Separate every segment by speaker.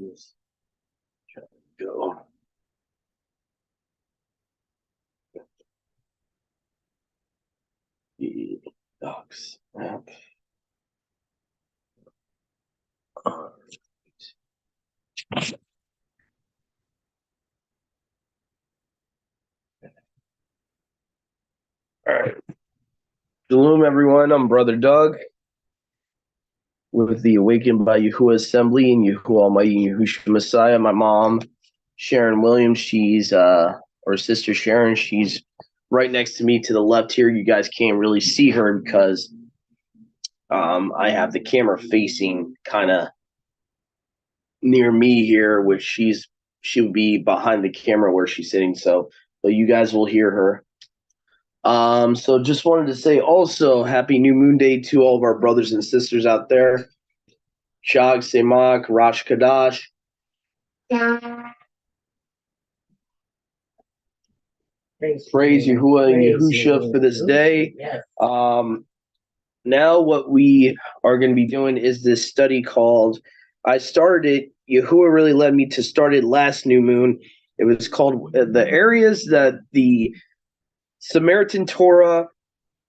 Speaker 1: Let's try to go. The docs app. All right. Shalom, everyone. I'm Brother Doug with the Awakened by Yahuwah Assembly and Yahuwah Almighty Yahushua Messiah. My mom, Sharon Williams, she's or sister Sharon, she's right next to me to the left here. You guys can't really see her because I have the camera facing kind of near me here, which she'll be behind the camera where she's sitting. So, but you guys will hear her. So just wanted to say also happy new moon day to all of our brothers and sisters out there. Chag Semak, Rosh Kadash. Praise Yahuwah and Yahusha for this day.
Speaker 2: Yes.
Speaker 1: Now what we are going to be doing is this study called, I started it, Yahuwah really led me to start it last new moon. It was called the areas that the Samaritan Torah,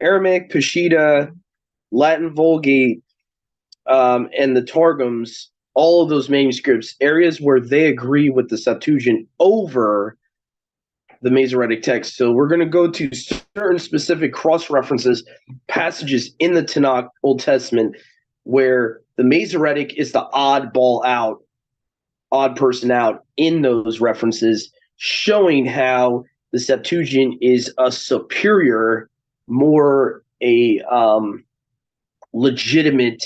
Speaker 1: Aramaic Peshitta, Latin Vulgate, and the Targums, all of those manuscripts, areas where they agree with the Septuagint over the Masoretic text. So we're going to go to certain specific cross-references, passages in the Tanakh, Old Testament, where the Masoretic is the odd person out in those references, showing how the Septuagint is a superior, more a legitimate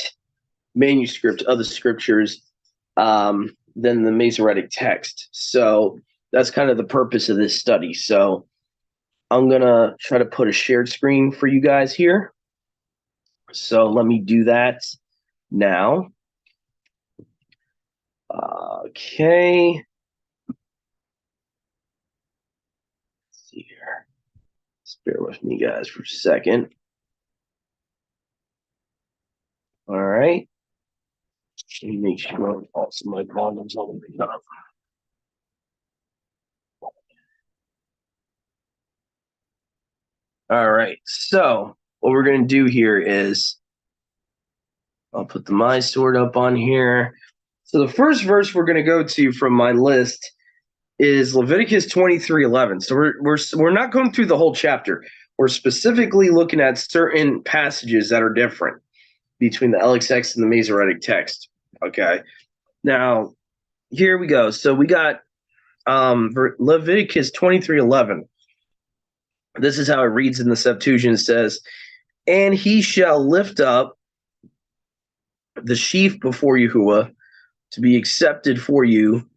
Speaker 1: manuscript of the scriptures than the Masoretic text. So that's kind of the purpose of this study. So I'm going to try to put a shared screen for you guys here. So let me do that now. Okay. Let's see here. Just bear with me, guys, for a second. All right. Let me make sure also my volume's all the way up. All right. So what we're going to do here is I'll put the My Sword up on here. So the first verse we're going to go to from my list is Leviticus 23:11. So we're not going through the whole chapter. We're specifically looking at certain passages that are different between the LXX and the Masoretic text. Okay. Now, here we go. So we got Leviticus 23:11. This is how it reads in the Septuagint. It says, "And he shall lift up the sheaf before Yahuwah to be accepted for you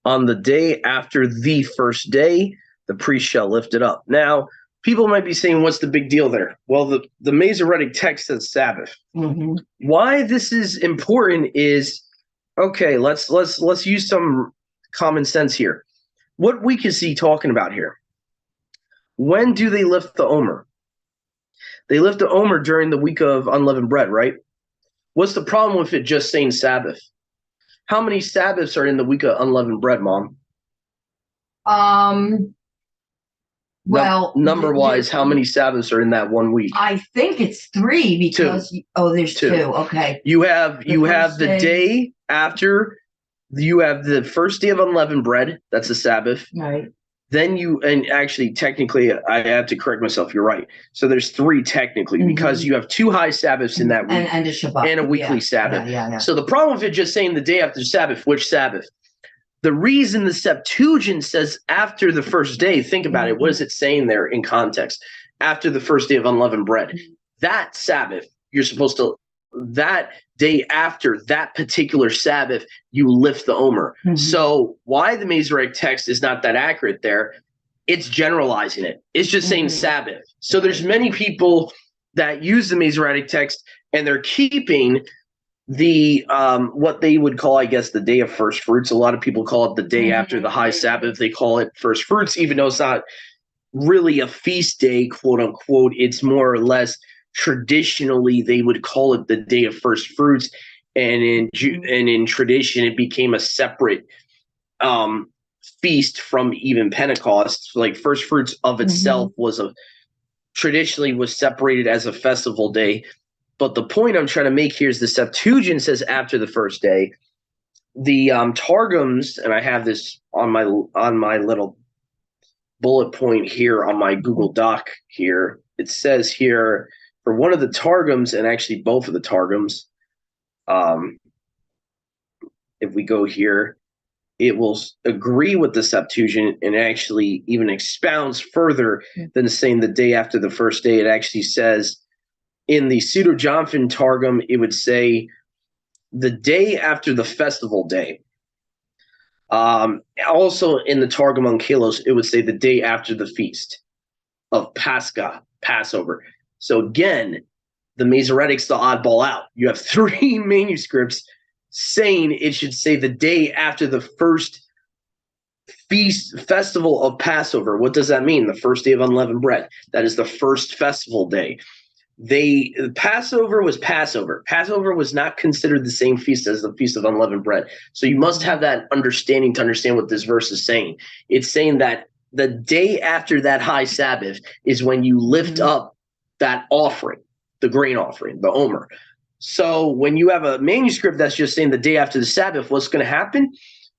Speaker 1: on the day after the first day, the priest shall lift it up." Now, people might be saying, what's the big deal there? Well, the Masoretic text says Sabbath.
Speaker 2: Mm-hmm.
Speaker 1: Why this is important is, okay, let's use some common sense here. What week is he talking about here? When do they lift the Omer? They lift the Omer during the week of unleavened bread, right? What's the problem with it just saying Sabbath? How many Sabbaths are in the week of unleavened bread, Mom?
Speaker 2: Well,
Speaker 1: number-wise, how many Sabbaths are in that 1 week?
Speaker 2: I think it's 3 because there's two. Okay.
Speaker 1: You have the day after. You have the first day of unleavened bread. That's a Sabbath.
Speaker 2: Right.
Speaker 1: Then actually, technically, I have to correct myself. You're right. So there's 3 technically, because you have 2 high Sabbaths in that week
Speaker 2: and a Shabbat
Speaker 1: and a weekly Sabbath.
Speaker 2: Yeah.
Speaker 1: So the problem with it just saying the day after Sabbath, which Sabbath? The reason the Septuagint says after the first day, think about it. What is it saying there in context? After the first day of unleavened bread. That Sabbath, you're supposed to, that day after that particular Sabbath, you lift the Omer. So why the Masoretic text is not that accurate there, it's generalizing it. It's just saying Sabbath. So there's many people that use the Masoretic text and they're keeping the what they would call, I guess, the day of first fruits. A lot of people call it the day after the high Sabbath. They call it first fruits, even though it's not really a feast day, quote unquote. It's more or less traditionally they would call it the day of first fruits. and in tradition it became a separate feast from even Pentecost. Like first fruits of itself traditionally was separated as a festival day. But the point I'm trying to make here is the Septuagint says after the first day. The Targums, and I have this on my little bullet point here on my Google Doc here. It says here for one of the Targums, and actually both of the Targums, if we go here, it will agree with the Septuagint and actually even expounds further than saying the day after the first day. It actually says in the Pseudo-Jonathan Targum, it would say the day after the festival day. Also in the Targum on Kalos, it would say the day after the feast of Pascha, Passover. So again, the Masoretic's the oddball out. You have 3 manuscripts saying it should say the day after the first festival of Passover. What does that mean? The first day of unleavened bread. That is the first festival day. Passover was Passover. Passover was not considered the same feast as the Feast of Unleavened Bread. So you must have that understanding to understand what this verse is saying. It's saying that the day after that high Sabbath is when you lift up that offering, the grain offering, the Omer. So when you have a manuscript that's just saying the day after the Sabbath, what's going to happen?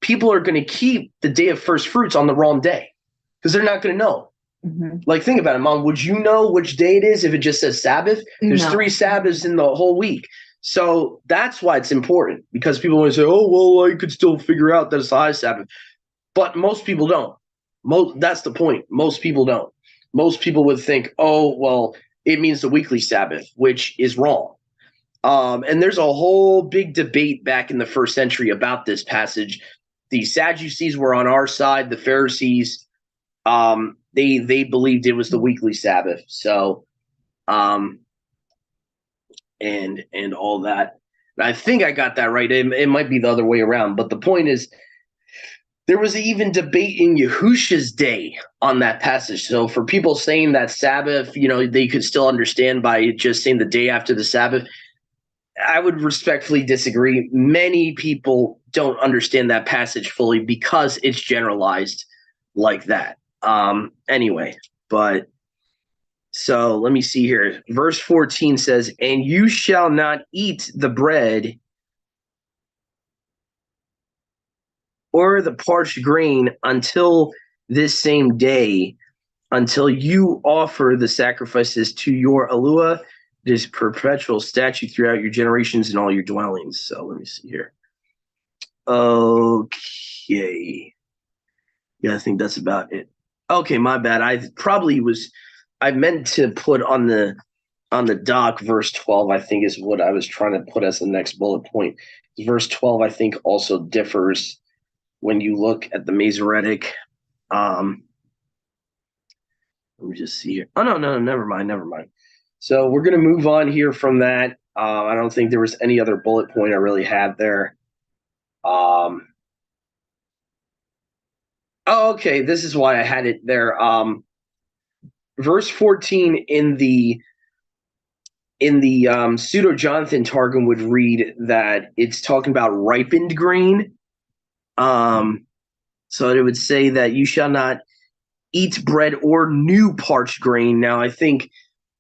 Speaker 1: People are going to keep the day of first fruits on the wrong day because they're not going to know. Like, think about it, Mom. Would you know which day it is if it just says Sabbath? There's 3 Sabbaths in the whole week. So that's why it's important, because people want to say, oh, well, I could still figure out that it's the high Sabbath. But most people don't. That's the point. Most people don't. Most people would think, oh, well, it means the weekly Sabbath, which is wrong. And there's a whole big debate back in the first century about this passage. The Sadducees were on our side. The Pharisees, they believed it was the weekly Sabbath. So, and all that. And I think I got that right. It might be the other way around. But the point is, there was even debate in Yahusha's day on that passage. So for people saying that Sabbath, they could still understand by just saying the day after the Sabbath, I would respectfully disagree. Many people don't understand that passage fully because it's generalized like that. Anyway, but so let me see here. Verse 14 says, and you shall not eat the bread or the parched grain until this same day, until you offer the sacrifices to your Elohim, this perpetual statute throughout your generations and all your dwellings. So let me see here. Okay. Yeah, I think that's about it. Okay, my bad. I meant to put on the doc verse 12, I think is what I was trying to put as the next bullet point. Verse 12, I think, also differs when you look at the Masoretic. Let me just see here. Oh, no, never mind. So we're going to move on here from that. I don't think there was any other bullet point I really had there. Okay, this is why I had it there. Verse 14 in the Pseudo-Jonathan Targum would read that it's talking about ripened grain. So it would say that you shall not eat bread or new parched grain. Now, I think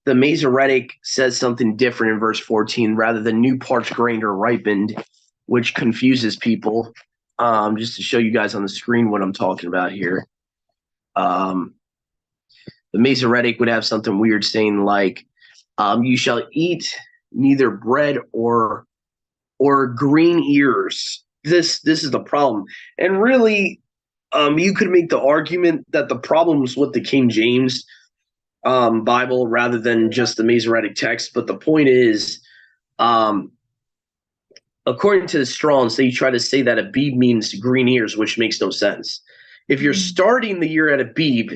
Speaker 1: the Masoretic says something different in verse 14, rather than new parched grain or ripened, which confuses people. Just to show you guys on the screen what I'm talking about here. The Masoretic would have something weird saying like, you shall eat neither bread or green ears. This is the problem. And really, you could make the argument that the problem's with the King James Bible rather than just the Masoretic text. But the point is, according to the Strongs, they try to say that Abib means green ears, which makes no sense. If you're starting the year at Abib,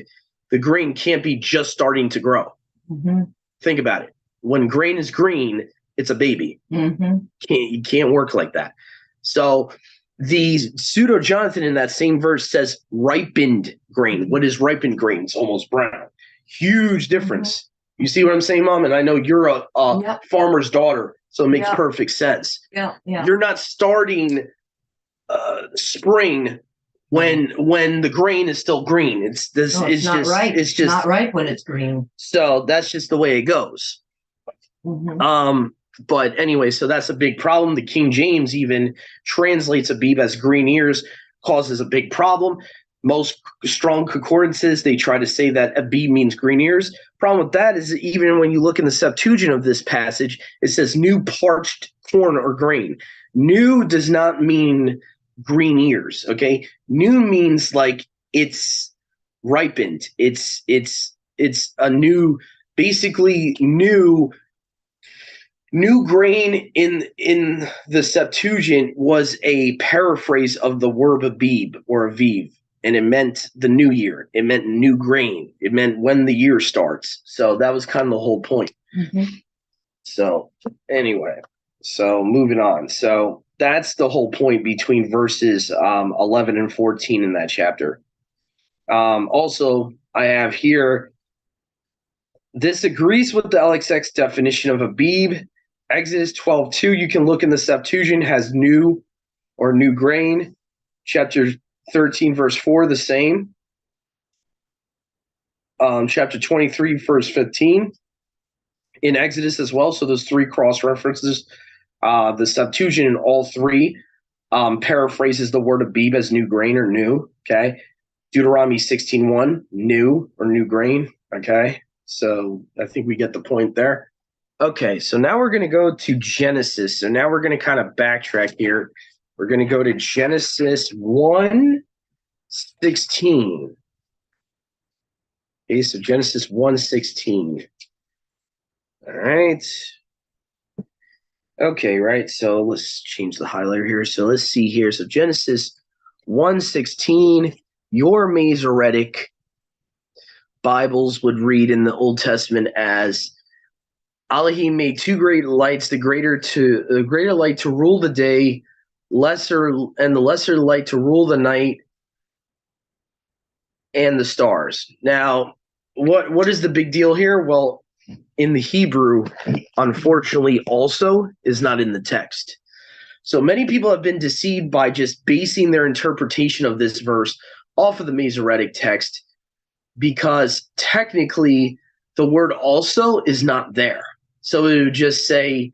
Speaker 1: the grain can't be just starting to grow. Think about it. When grain is green, it's a baby. You can't work like that. So the Pseudo-Jonathan in that same verse says ripened grain. What is ripened grain? It's almost brown. Huge difference. You see what I'm saying, Mom? And I know you're a farmer's daughter, So it makes perfect sense.
Speaker 2: Yeah.
Speaker 1: You're not starting spring when the grain is still green. It's
Speaker 2: not
Speaker 1: just
Speaker 2: right.
Speaker 1: It's just
Speaker 2: not right when it's green.
Speaker 1: So that's just the way it goes. But anyway, so that's a big problem. The King James even translates Abib as green ears, causes a big problem. Most strong concordances, they try to say that Abib means green ears. Problem with that is even when you look in the Septuagint of this passage, it says new parched corn or grain. New does not mean green ears, okay? New means like it's ripened. It's a new, basically new grain in the Septuagint was a paraphrase of the word Abib or Aviv, and it meant the new year. It meant new grain. It meant when the year starts. So that was kind of the whole point. So anyway, so moving on. So that's the whole point between verses 11 and 14 in that chapter. Also, I have here, this agrees with the LXX definition of Abib. Exodus 12:2, you can look in the Septuagint, has new or new grain. Chapter 13, verse 4, the same. Chapter 23, verse 15. In Exodus as well, so there's three cross references. The Septuagint in all three paraphrases the word Abib as new grain or new, okay? Deuteronomy 16:1, new or new grain, okay? So I think we get the point there. Okay, so now we're going to go to Genesis. So now we're going to kind of backtrack here. We're going to go to Genesis 1:16. Okay, so Genesis 1:16. All right. Okay, right. So let's change the highlighter here. So let's see here. So Genesis 1:16, your Masoretic Bibles would read in the Old Testament as Elohim made two great lights, the greater light to rule the day, the lesser light to rule the night, and the stars. Now, what is the big deal here? Well, in the Hebrew, unfortunately, also is not in the text. So many people have been deceived by just basing their interpretation of this verse off of the Masoretic text, because technically the word also is not there. So it would just say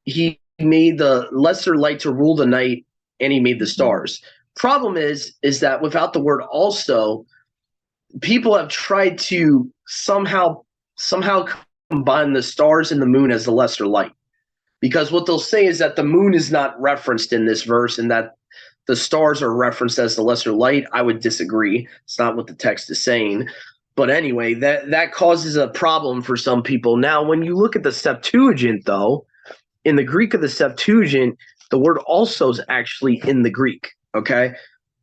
Speaker 1: he made the lesser light to rule the night and he made the stars. Problem is that without the word also, people have tried to somehow combine the stars and the moon as the lesser light. Because what they'll say is that the moon is not referenced in this verse and that the stars are referenced as the lesser light. I would disagree. It's not what the text is saying. But anyway, that causes a problem for some people. Now, when you look at the Septuagint, though, in the Greek of the Septuagint, the word also is actually in the Greek, okay?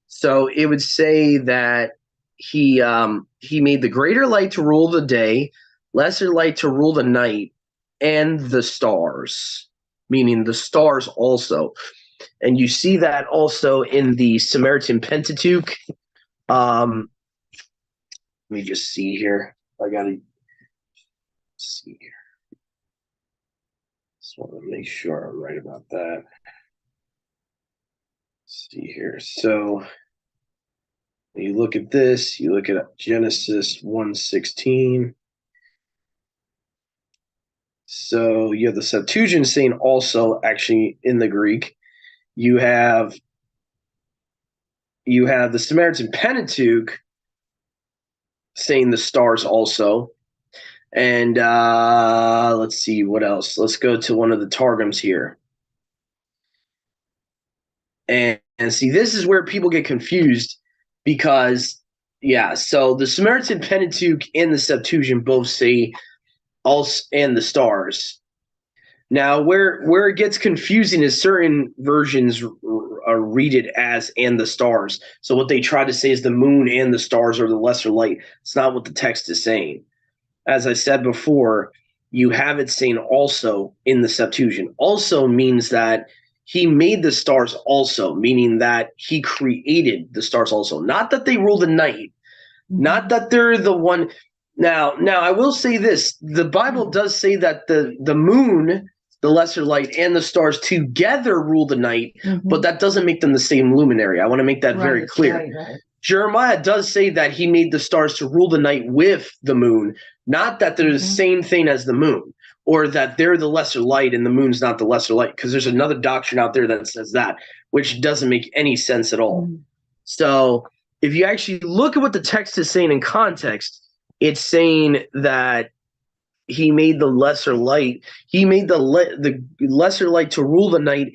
Speaker 1: So it would say that he made the greater light to rule the day, lesser light to rule the night, and the stars, meaning the stars also. And you see that also in the Samaritan Pentateuch. Let me just see here. I got to see here. Just want to make sure I'm right about that. Let's see here. So when you look at this, you look at Genesis 1:16. So you have the Septuagint saying also actually in the Greek. You have the Samaritan Pentateuch saying the stars also. And let's see what else. Let's go to one of the Targums here. And see, this is where people get confused because, so the Samaritan Pentateuch and the Septuagint both say also and the stars. Now, where it gets confusing is certain versions read it as and the stars. So what they try to say is the moon and the stars are the lesser light. It's not what the text is saying. As I said before, you have it saying also in the Septuagint. Also means that he made the stars also, meaning that he created the stars also. Not that they rule the night. Not that they're the one. Now I will say this. The Bible does say that the moon the lesser light and the stars together rule the night, but that doesn't make them the same luminary. I want to make that very clear.
Speaker 2: Right.
Speaker 1: Jeremiah does say that he made the stars to rule the night with the moon, not that they're the same thing as the moon, or that they're the lesser light and the moon's not the lesser light, because there's another doctrine out there that says that, which doesn't make any sense at all. So if you actually look at what the text is saying in context, it's saying that he made the lesser light. He made the lesser light to rule the night,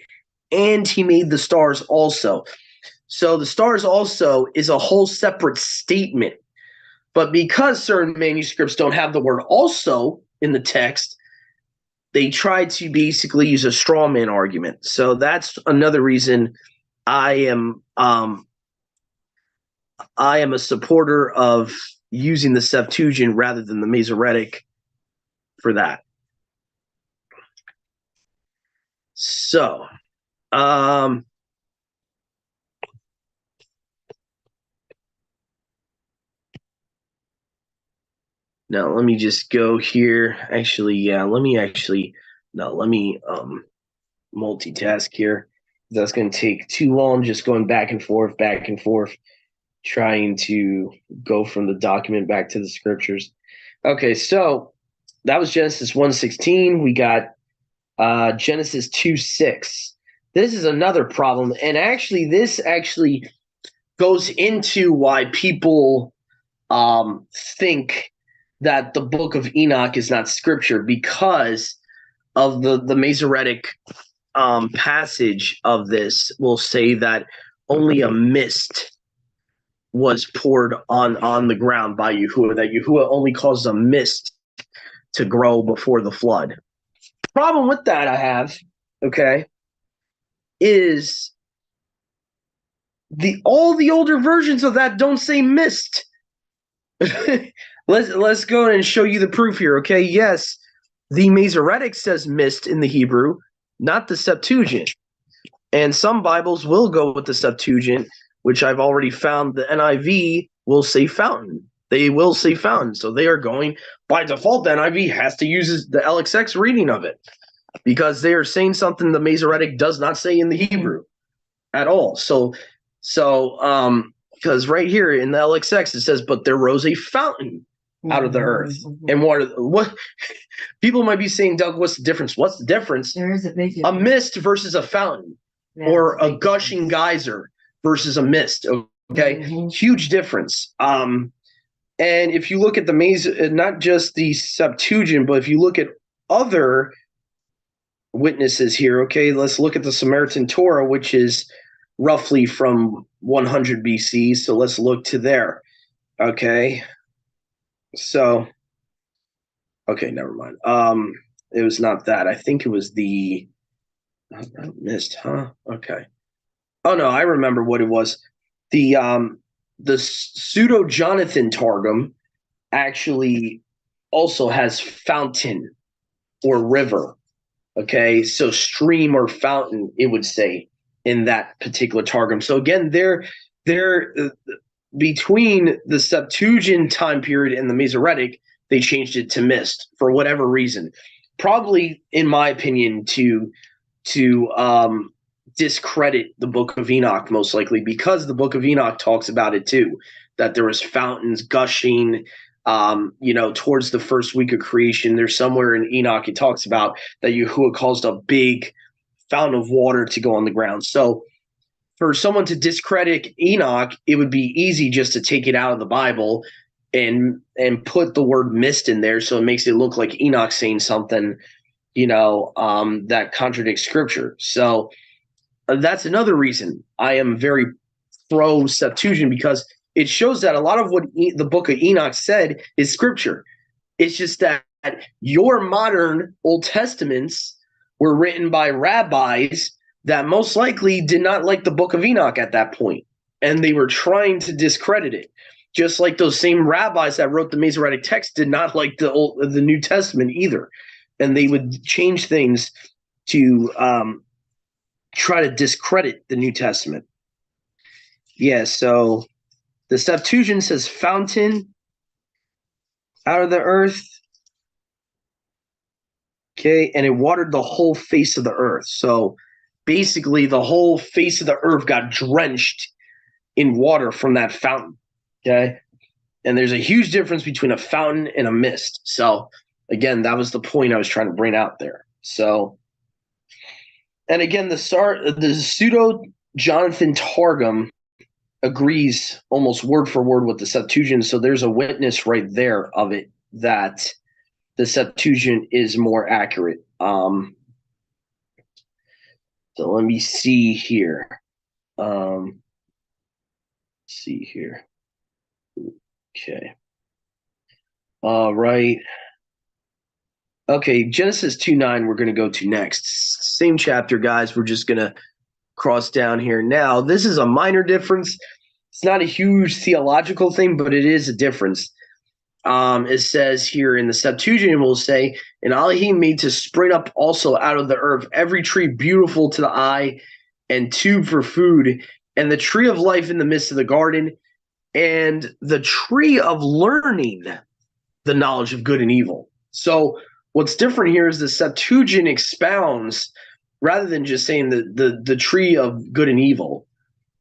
Speaker 1: and he made the stars also. So the stars also is a whole separate statement. But because certain manuscripts don't have the word also in the text, they try to basically use a straw man argument. So that's another reason I am a supporter of using the Septuagint rather than the Masoretic for that. So, now let me just go here. Actually, yeah, let me multitask here. That's going to take too long, just going back and forth, trying to go from the document back to the scriptures. Okay, so that was Genesis 1:16. We got Genesis 2:6. This is another problem, and actually, this goes into why people think that the Book of Enoch is not scripture, because of the Masoretic passage of this will say that only a mist was poured on the ground by Yahuwah, that Yahuwah only caused a mist to grow before the flood. Problem with that I have, okay, is all the older versions of that don't say mist. Let's go and show you the proof here, okay? Yes, the Masoretic says mist in the Hebrew, not the Septuagint. And some Bibles will go with the Septuagint, which I've already found. The NIV will say fountain. They will say fountain. So they are going, by default, the NIV has to use the LXX reading of it, because they are saying something the Masoretic does not say in the Hebrew at all. So because right here in the LXX it says, but there rose a fountain out of the earth. And what people might be saying, Doug, what's the difference? What's the difference?
Speaker 2: There is a big difference.
Speaker 1: A mist versus a fountain, or a gushing geyser versus a mist. Okay, huge difference. And if you look at the not just the Septuagint, but if you look at other witnesses here, okay, let's look at the Samaritan Torah, which is roughly from 100 BC. So let's look to there. Okay. So, okay, never mind. It was not that. I think it was the mist, huh? Okay. Oh no, I remember what it was. The pseudo Jonathan Targum actually also has fountain or river. Okay, so stream or fountain, it would say in that particular Targum. So again, they're between the Septuagint time period and the Masoretic, they changed it to mist for whatever reason. Probably, in my opinion, to discredit the Book of Enoch, most likely, because the Book of Enoch talks about it too, that there was fountains gushing, towards the first week of creation. There's somewhere in Enoch it talks about that Yahuwah caused a big fountain of water to go on the ground. So for someone to discredit Enoch, it would be easy just to take it out of the Bible and put the word mist in there, so it makes it look like Enoch saying something, that contradicts scripture. So that's another reason I am very pro Septuagint, because it shows that a lot of what the Book of Enoch said is scripture. It's just that your modern Old Testaments were written by rabbis that most likely did not like the Book of Enoch at that point, and they were trying to discredit it. Just like those same rabbis that wrote the Masoretic text did not like the New Testament either, and they would change things to try to discredit the New Testament. Yeah, so the Septuagint says fountain out of the earth. Okay, and it watered the whole face of the earth. So basically, the whole face of the earth got drenched in water from that fountain. Okay, and there's a huge difference between a fountain and a mist. So again, that was the point I was trying to bring out there. So, and again, the pseudo Jonathan Targum agrees almost word for word with the Septuagint. So there's a witness right there of it that the Septuagint is more accurate. So let me see here. See here. Okay. All right. Okay, Genesis 2:9 we're going to go to next. Same chapter, guys. We're just going to cross down here. Now, this is a minor difference. It's not a huge theological thing, but it is a difference. It says here in the Septuagint, it will say, and Elohim made to spring up also out of the earth every tree beautiful to the eye and tube for food, and the tree of life in the midst of the garden, and the tree of learning the knowledge of good and evil. So what's different here is the Septuagint expounds, rather than just saying the tree of good and evil,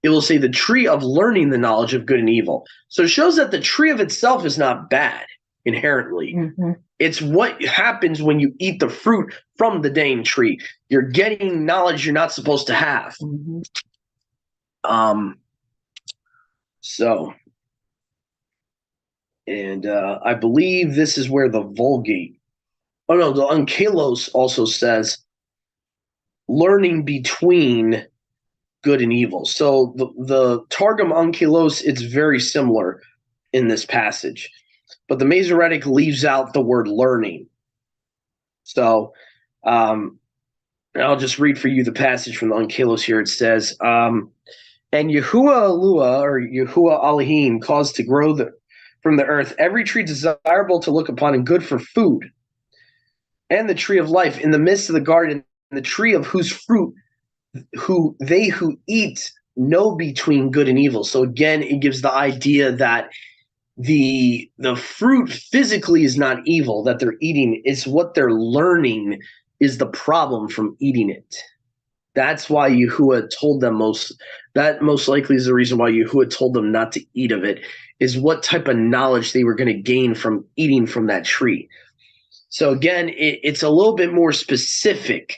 Speaker 1: it will say the tree of learning the knowledge of good and evil. So it shows that the tree of itself is not bad inherently. Mm-hmm. It's what happens when you eat the fruit from the dang tree. You're getting knowledge you're not supposed to have. Mm-hmm. And I believe this is where the Vulgate, the Onkelos also says learning between good and evil. So the Targum Onkelos, it's very similar in this passage, but the Masoretic leaves out the word learning. So I'll just read for you the passage from the Onkelos here. It says, and Yahuwah Elua, or Yahuwah Elohim, caused to grow from the earth every tree desirable to look upon and good for food, and the tree of life in the midst of the garden, the tree of whose fruit who eat know between good and evil. So again, it gives the idea that the fruit physically is not evil that they're eating. It's what they're learning is the problem from eating it. That's why Yahuwah told them most likely is the reason why Yahuwah told them not to eat of it, is what type of knowledge they were going to gain from eating from that tree. So again, it's a little bit more specific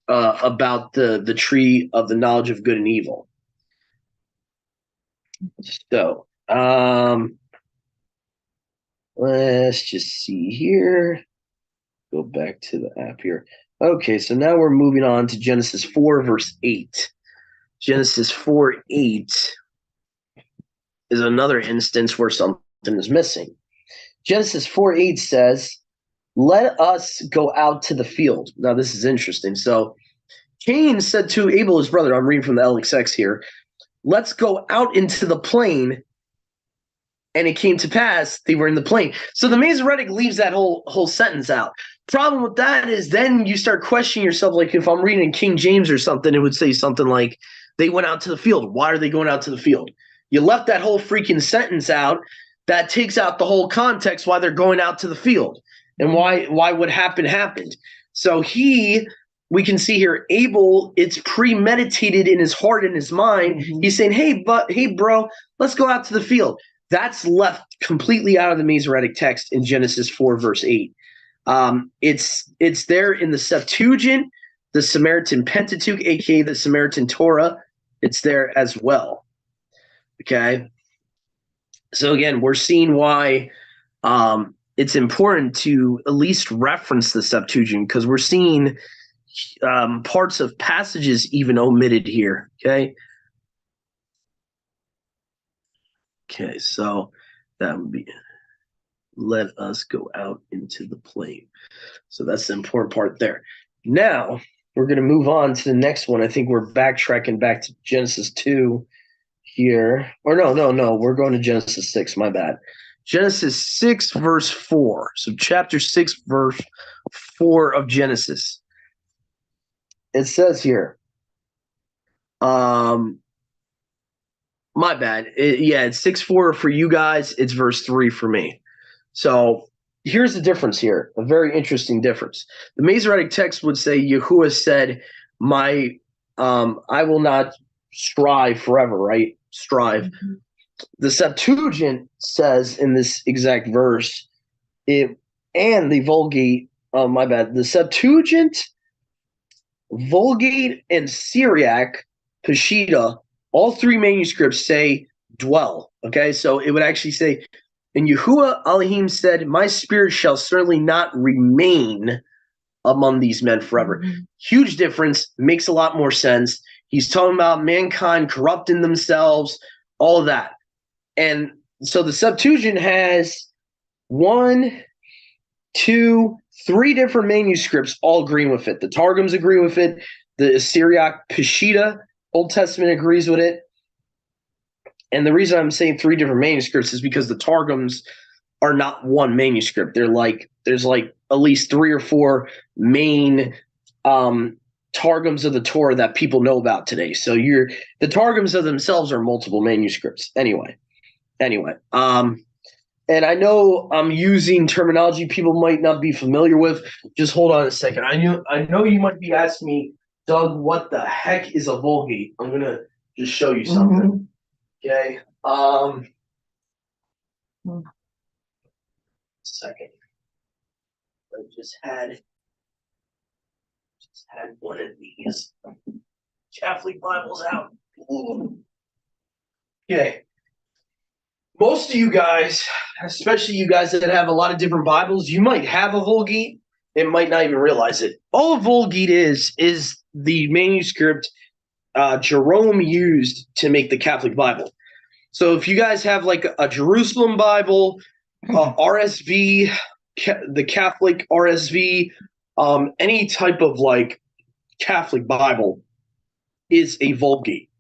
Speaker 1: about the tree of the knowledge of good and evil. So let's just see here. Go back to the app here. Okay, so now we're moving on to Genesis 4, verse 8. Genesis 4:8 is another instance where something is missing. Genesis 4:8 says, let us go out to the field. Now, this is interesting. So Cain said to Abel, his brother, I'm reading from the LXX here, let's go out into the plain. And it came to pass, they were in the plain. So the Masoretic leaves that whole sentence out. Problem with that is then you start questioning yourself. Like if I'm reading King James or something, it would say something like, they went out to the field. Why are they going out to the field? You left that whole freaking sentence out. That takes out the whole context why they're going out to the field and why what happened. So we can see here, Abel, it's premeditated in his heart and his mind. Mm-hmm. He's saying, hey, bro, let's go out to the field. That's left completely out of the Masoretic text in Genesis 4, verse 8. It's there in the Septuagint, the Samaritan Pentateuch, aka the Samaritan Torah. It's there as well. Okay. So again, we're seeing why it's important to at least reference the Septuagint, because we're seeing parts of passages even omitted here. Okay. Okay, so that would be, let us go out into the plain. So that's the important part there. Now, we're going to move on to the next one. I think we're backtracking back to Genesis 2 here. Or no, we're going to Genesis 6, my bad. Genesis 6, verse 4. So chapter 6, verse 4 of Genesis. It says here, my bad. It's 6:4 for you guys. It's verse 3 for me. So here's the difference here, a very interesting difference. The Masoretic text would say Yahuwah said, I will not strive forever, right? Strive.
Speaker 2: Mm-hmm.
Speaker 1: The Septuagint says in this exact verse, and the Vulgate, my bad, the Septuagint, Vulgate, and Syriac, Peshitta, all three manuscripts say dwell. Okay, so it would actually say, and Yahuwah Elohim said, my spirit shall certainly not remain among these men forever.
Speaker 2: Mm-hmm.
Speaker 1: Huge difference, makes a lot more sense. He's talking about mankind corrupting themselves, all of that. And so the Septuagint has 1, 2, 3 different manuscripts all agreeing with it. The Targums agree with it. The Syriac Peshitta, Old Testament, agrees with it. And the reason I'm saying 3 different manuscripts is because the Targums are not one manuscript. There's like at least 3 or 4 main Targums of the Torah that people know about today. So the Targums of themselves are multiple manuscripts. Anyway. And I know I'm using terminology people might not be familiar with. Just hold on a second. I know you might be asking me, Doug, what the heck is a Vulgate? I'm gonna just show you something. Mm-hmm. Okay. Second. I just had one of these Catholic Bibles out. Ooh. Okay. Most of you guys, especially you guys that have a lot of different Bibles, you might have a Vulgate and might not even realize it. All a Vulgate is the manuscript Jerome used to make the Catholic Bible. So if you guys have like a Jerusalem Bible, RSV, the Catholic RSV, any type of like Catholic Bible is a Vulgate.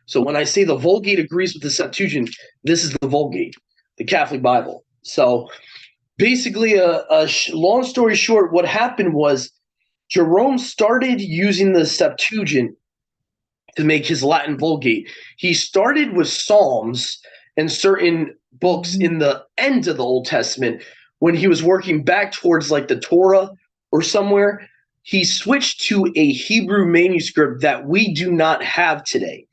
Speaker 1: So when I say the Vulgate agrees with the Septuagint, this is the Vulgate, the Catholic Bible. So basically, long story short, what happened was Jerome started using the Septuagint to make his Latin Vulgate. He started with Psalms and certain books in the end of the Old Testament. When he was working back towards like the Torah or somewhere, he switched to a Hebrew manuscript that we do not have today.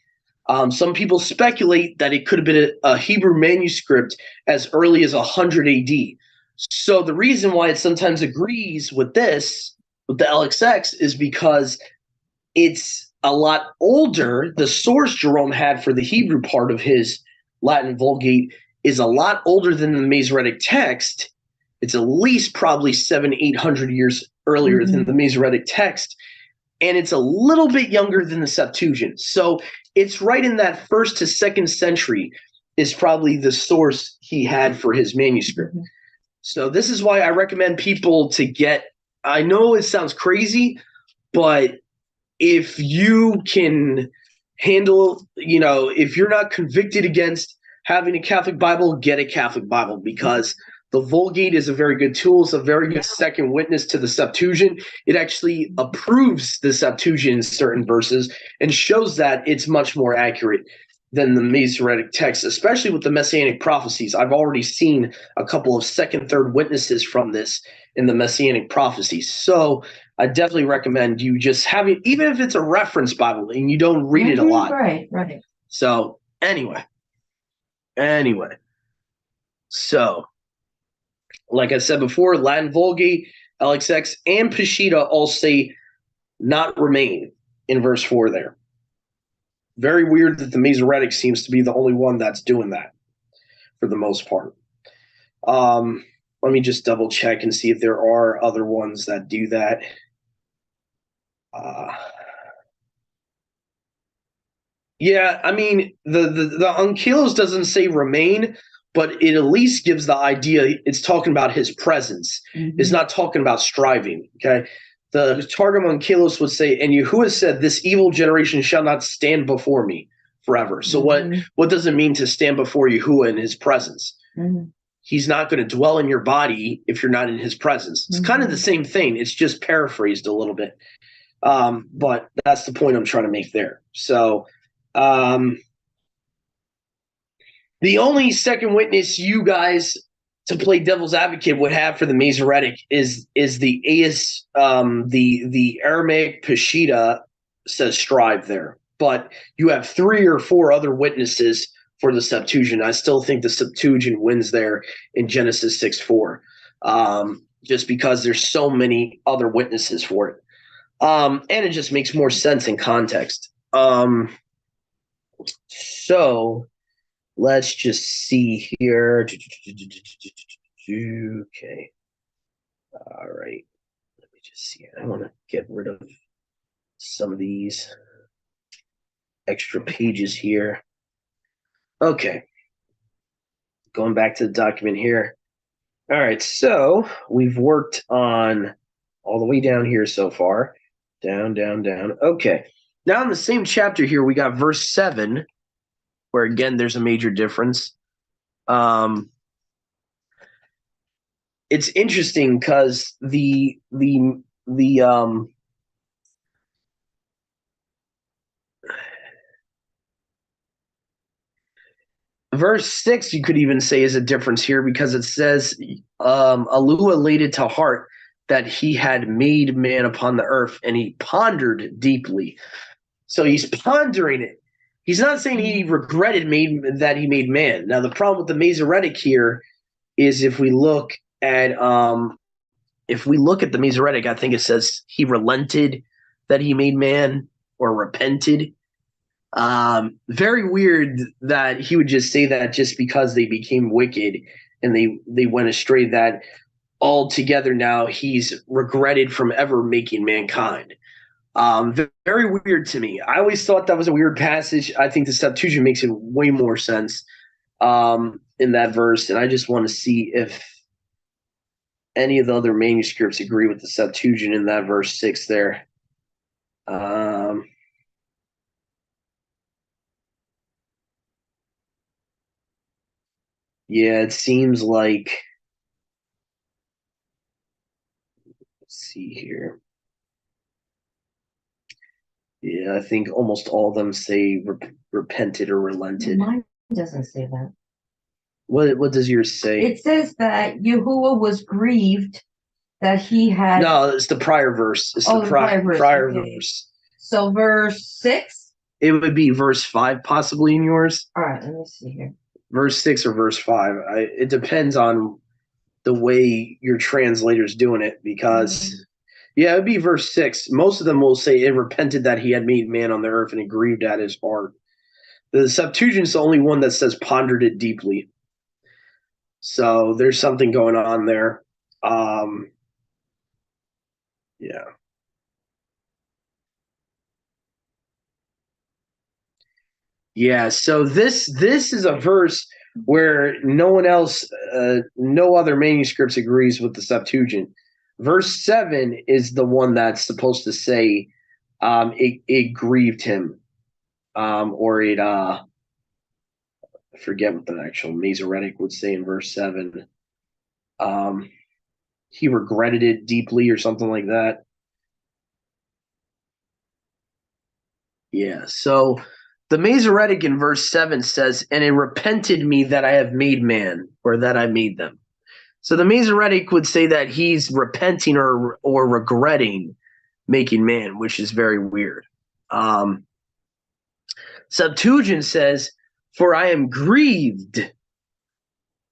Speaker 1: Some people speculate that it could have been a Hebrew manuscript as early as 100 AD. So the reason why it sometimes agrees with this, with the LXX, is because it's a lot older. The source Jerome had for the Hebrew part of his Latin Vulgate is a lot older than the Masoretic text. It's at least probably 700-800 years earlier than the Masoretic text. And it's a little bit younger than the Septuagint. So it's right in that 1st to 2nd century is probably the source he had for his manuscript. So this is why I recommend people to get, I know it sounds crazy, but if you can handle, if you're not convicted against having a Catholic Bible, get a Catholic Bible, because the Vulgate is a very good tool. It's a very good second witness to the Septuagint. It actually approves the Septuagint in certain verses and shows that it's much more accurate than the Masoretic text, especially with the Messianic prophecies. I've already seen a couple of second, third witnesses from this in the Messianic prophecies. So I definitely recommend you just having, even if it's a reference Bible and you don't read it a lot.
Speaker 2: Right.
Speaker 1: So anyway. So like I said before, Latin Vulgate, LXX, and Peshitta all say not remain in verse 4 there. Very weird that the Masoretic seems to be the only one that's doing that for the most part. Let me just double check and see if there are other ones that do that. Yeah, I mean, the Ankylos doesn't say remain, but it at least gives the idea it's talking about his presence. It's not talking about striving, okay? The Targum Ankylos would say, and Yahuwah said, this evil generation shall not stand before me forever. So what does it mean to stand before Yahuwah in his presence? He's not going to dwell in your body if you're not in his presence. It's kind of the same thing. It's just paraphrased a little bit. But that's the point I'm trying to make there. So the only second witness you guys to play devil's advocate, would have for the Masoretic is the the Aramaic Peshitta says strive there, but you have 3 or 4 other witnesses for the Septuagint. I still think the Septuagint wins there in Genesis 6:4, just because there's so many other witnesses for it, and it just makes more sense in context. So let's just see here. Okay. All right. Let me just see. I want to get rid of some of these extra pages here. Okay. Going back to the document here. All right. So we've worked on all the way down here so far. Down, down, down. Okay. Now in the same chapter here, we got verse 7, where again, there's a major difference. It's interesting because the verse 6, you could even say, is a difference here, because it says, Alua laid it to heart that he had made man upon the earth, and he pondered deeply. So he's pondering it. He's not saying he regretted that he made man. Now, the problem with the Masoretic here is if we look at the Masoretic, I think it says he relented that he made man, or repented. Very weird that he would just say that just because they became wicked and they went astray, that altogether now he's regretted from ever making mankind. Very weird to me. I always thought that was a weird passage. I think the Septuagint makes it way more sense in that verse, and I just want to see if any of the other manuscripts agree with the Septuagint in that verse 6 there. Yeah, it seems like, let's see here. Yeah, I think almost all of them say repented or relented.
Speaker 2: Mine doesn't say that.
Speaker 1: What does yours say?
Speaker 2: It says that Yahuwah was grieved that he had.
Speaker 1: No, it's the prior verse. It's the prior verse.
Speaker 2: So verse 6?
Speaker 1: It would be verse 5 possibly in yours.
Speaker 2: All right, let me see here.
Speaker 1: Verse 6 or verse 5. It depends on the way your translator's doing it, because yeah, it would be verse 6. Most of them will say it repented that he had made man on the earth, and it grieved at his heart. The Septuagint's the only one that says pondered it deeply. So there's something going on there. Yeah. Yeah, so this is a verse where no one else, no other manuscripts agrees with the Septuagint. Verse 7 is the one that's supposed to say it grieved him, or it I forget what the actual Masoretic would say in verse 7. He regretted it deeply or something like that. Yeah, so the Masoretic in verse 7 says, and it repented me that I have made man, or that I made them. So the Masoretic would say that he's repenting or regretting making man, which is very weird. Septuagint says, for I am grieved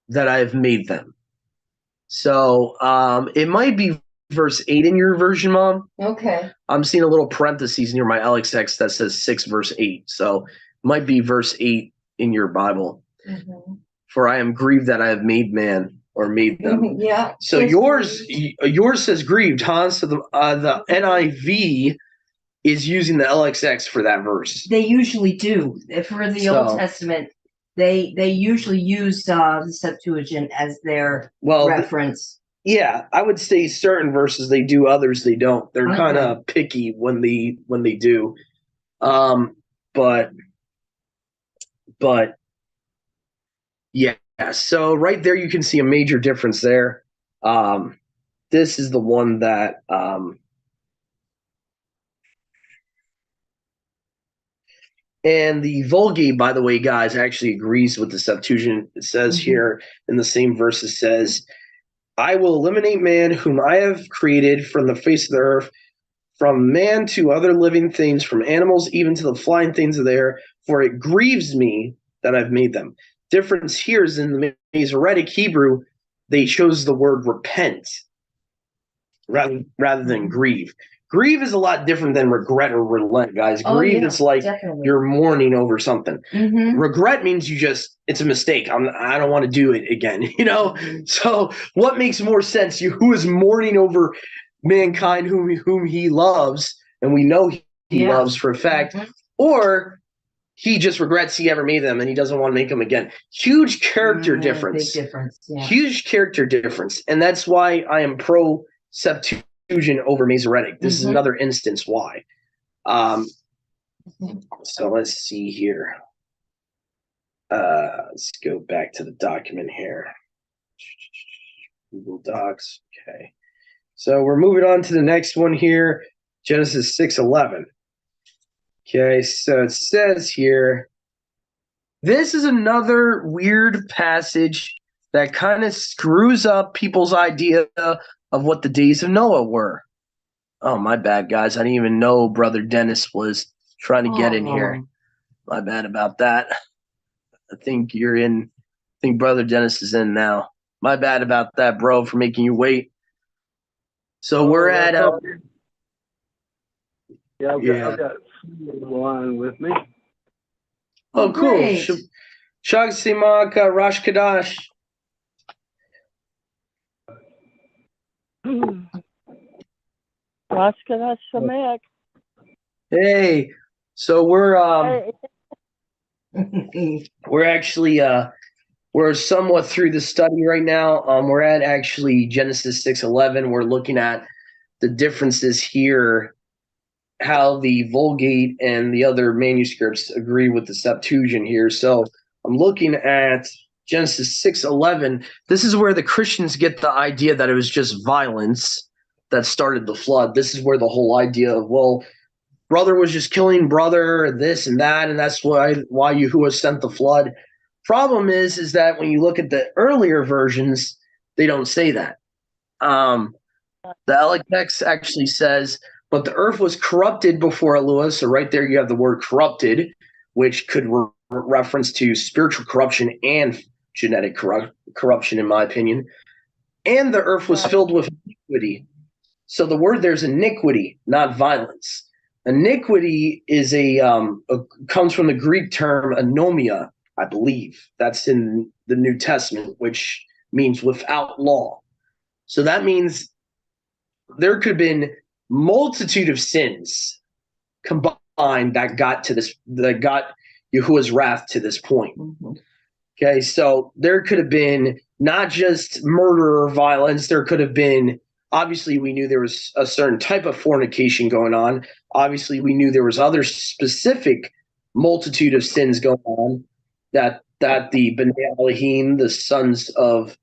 Speaker 1: that I have made them. So it might be verse 8 in your version, Mom.
Speaker 2: Okay.
Speaker 1: I'm seeing a little parentheses near my LXX that says 6 verse 8. So it might be verse 8 in your Bible. Mm-hmm. For I am grieved that I have made man, or made them.
Speaker 2: Yeah.
Speaker 1: So yours says grieved, huh? So the NIV is using the LXX for that verse.
Speaker 2: They usually do. For the Old Testament, they usually use the Septuagint as their reference.
Speaker 1: Yeah, I would say certain verses they do, others they don't. They're kind of picky when they do. But yeah. So right there you can see a major difference there. This is the one that And the Vulgate, by the way, guys, actually agrees with the Septuagint. It says here in the same verse, it says, I will eliminate man whom I have created from the face of the earth, from man to other living things, from animals even to the flying things of the air, for it grieves me that I've made them. Difference here is in the Masoretic Hebrew, they chose the word repent rather than grieve. Grieve is a lot different than regret or relent, guys. Grieve is like you're mourning over something. Regret means it's a mistake. I don't want to do it again, you know? So what makes more sense? Who is mourning over mankind whom he loves, and we know he loves for a fact, or he just regrets he ever made them and he doesn't want to make them again. Huge character difference.
Speaker 2: Big difference. Yeah.
Speaker 1: Huge character difference. And that's why I am pro Septuagint over Masoretic. This is another instance why. So let's see here. Let's go back to the document here. Google Docs. Okay. So we're moving on to the next one here, Genesis 6:11. Okay, so it says here, this is another weird passage that kind of screws up people's idea of what the days of Noah were. Oh, my bad, guys. I didn't even know Brother Dennis was trying to get in here. My bad about that. I think Brother Dennis is in now. My bad about that, bro, for making you wait. So we're at...
Speaker 3: I've got one with me.
Speaker 1: Oh, cool. Shag Simak Rosh Kadash.
Speaker 3: Rosh Kadash Samek.
Speaker 1: Hey, so we're actually we're somewhat through the study right now. We're at actually Genesis 6:11. We're looking at the differences here, how the Vulgate and the other manuscripts agree with the Septuagint here. So I'm looking at Genesis 6:11. This is where the Christians get the idea that it was just violence that started the flood. This is where the whole idea of, well, brother was just killing brother, this and that, and that's why Yahuwah sent the flood. Problem is that when you look at the earlier versions, they don't say that. The LXX actually says, but the earth was corrupted before Elohim. So right there you have the word corrupted, which could reference to spiritual corruption and genetic corruption, in my opinion. And the earth was filled with iniquity. So the word there's iniquity, not violence. Iniquity is comes from the Greek term anomia, I believe. That's in the New Testament, which means without law. So that means there could have been multitude of sins combined that got Yahuwah's wrath to this point. Okay, so there could have been not just murder or violence. There could have been, obviously, we knew there was a certain type of fornication going on. Obviously, we knew there was other specific multitude of sins going on that the Bnei Elohim, the sons of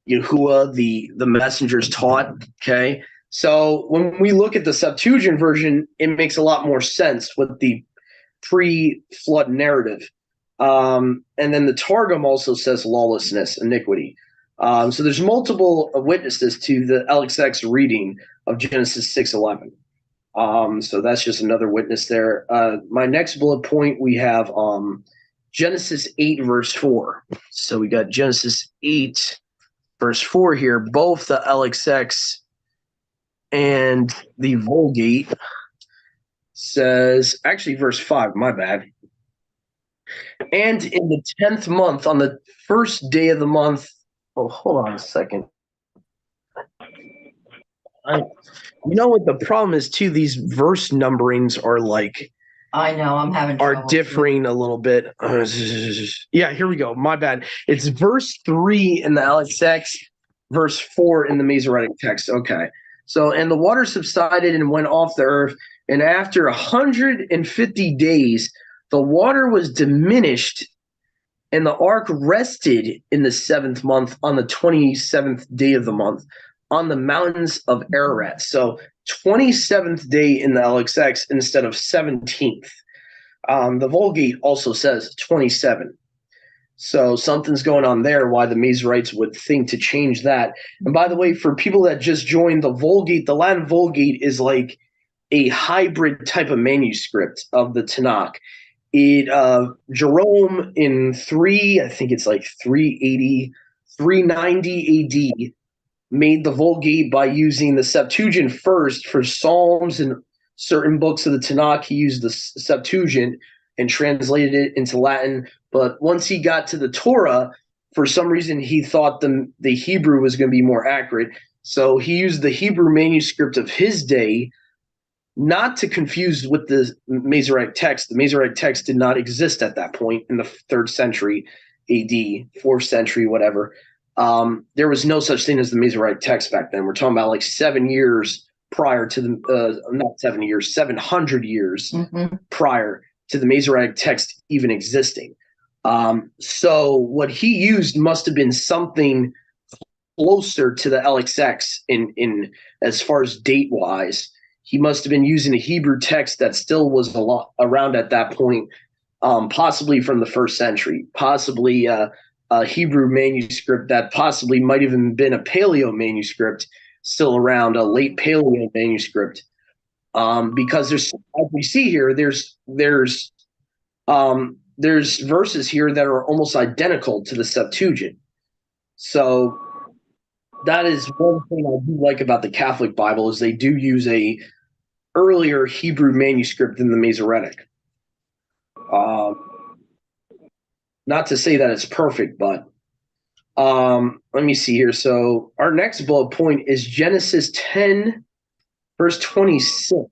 Speaker 1: Yahuwah, the messengers taught. Okay, so when we look at the Septuagint version, it makes a lot more sense with the pre-flood narrative. And then the Targum also says lawlessness, iniquity. So there's multiple witnesses to the LXX reading of Genesis 6:11. So that's just another witness there. My next bullet point, we have Genesis 8 verse 4. So we got Genesis 8 verse 4 here. Both the LXX and the Vulgate says, actually verse 5, my bad. And in the 10th month, on the first day of the month, oh, hold on a second. You know what the problem is too? These verse numberings are like,
Speaker 2: I know, I'm having trouble
Speaker 1: differing a little bit. Yeah, here we go. My bad. It's verse 3 in the LXX, verse 4 in the Masoretic text. Okay. So, and the water subsided and went off the earth, and after 150 days, the water was diminished, and the ark rested in the 7th month on the 27th day of the month on the mountains of Ararat. So 27th day in the LXX instead of 17th. The Vulgate also says 27. So something's going on there why the Masorites would think to change that. And by the way, for people that just joined, the Vulgate, the Latin Vulgate is like a hybrid type of manuscript of the Tanakh. Jerome in I think it's like 380, 390 AD, made the Vulgate by using the Septuagint first for Psalms and certain books of the Tanakh. He used the Septuagint and translated it into Latin. But once he got to the Torah, for some reason he thought the Hebrew was going to be more accurate. So he used the Hebrew manuscript of his day, not to confuse with the Masoretic text. The Masoretic text did not exist at that point in the 3rd century AD, 4th century, whatever. There was no such thing as the Masoretic text back then. We're talking about like 7 years prior to the, not 7 years, 700 years prior to the Masoretic text even existing. So what he used must have been something closer to the LXX in as far as date wise. He must have been using a Hebrew text that still was a lot around at that point, possibly from the 1st century, possibly a Hebrew manuscript that possibly might have even been a Paleo manuscript still around, a late Paleo manuscript. Because there's, as we see here, there's verses here that are almost identical to the Septuagint. So that is one thing I do like about the Catholic Bible is they do use a earlier Hebrew manuscript than the Masoretic. Not to say that it's perfect, but let me see here. So our next bullet point is Genesis 10, verse 26.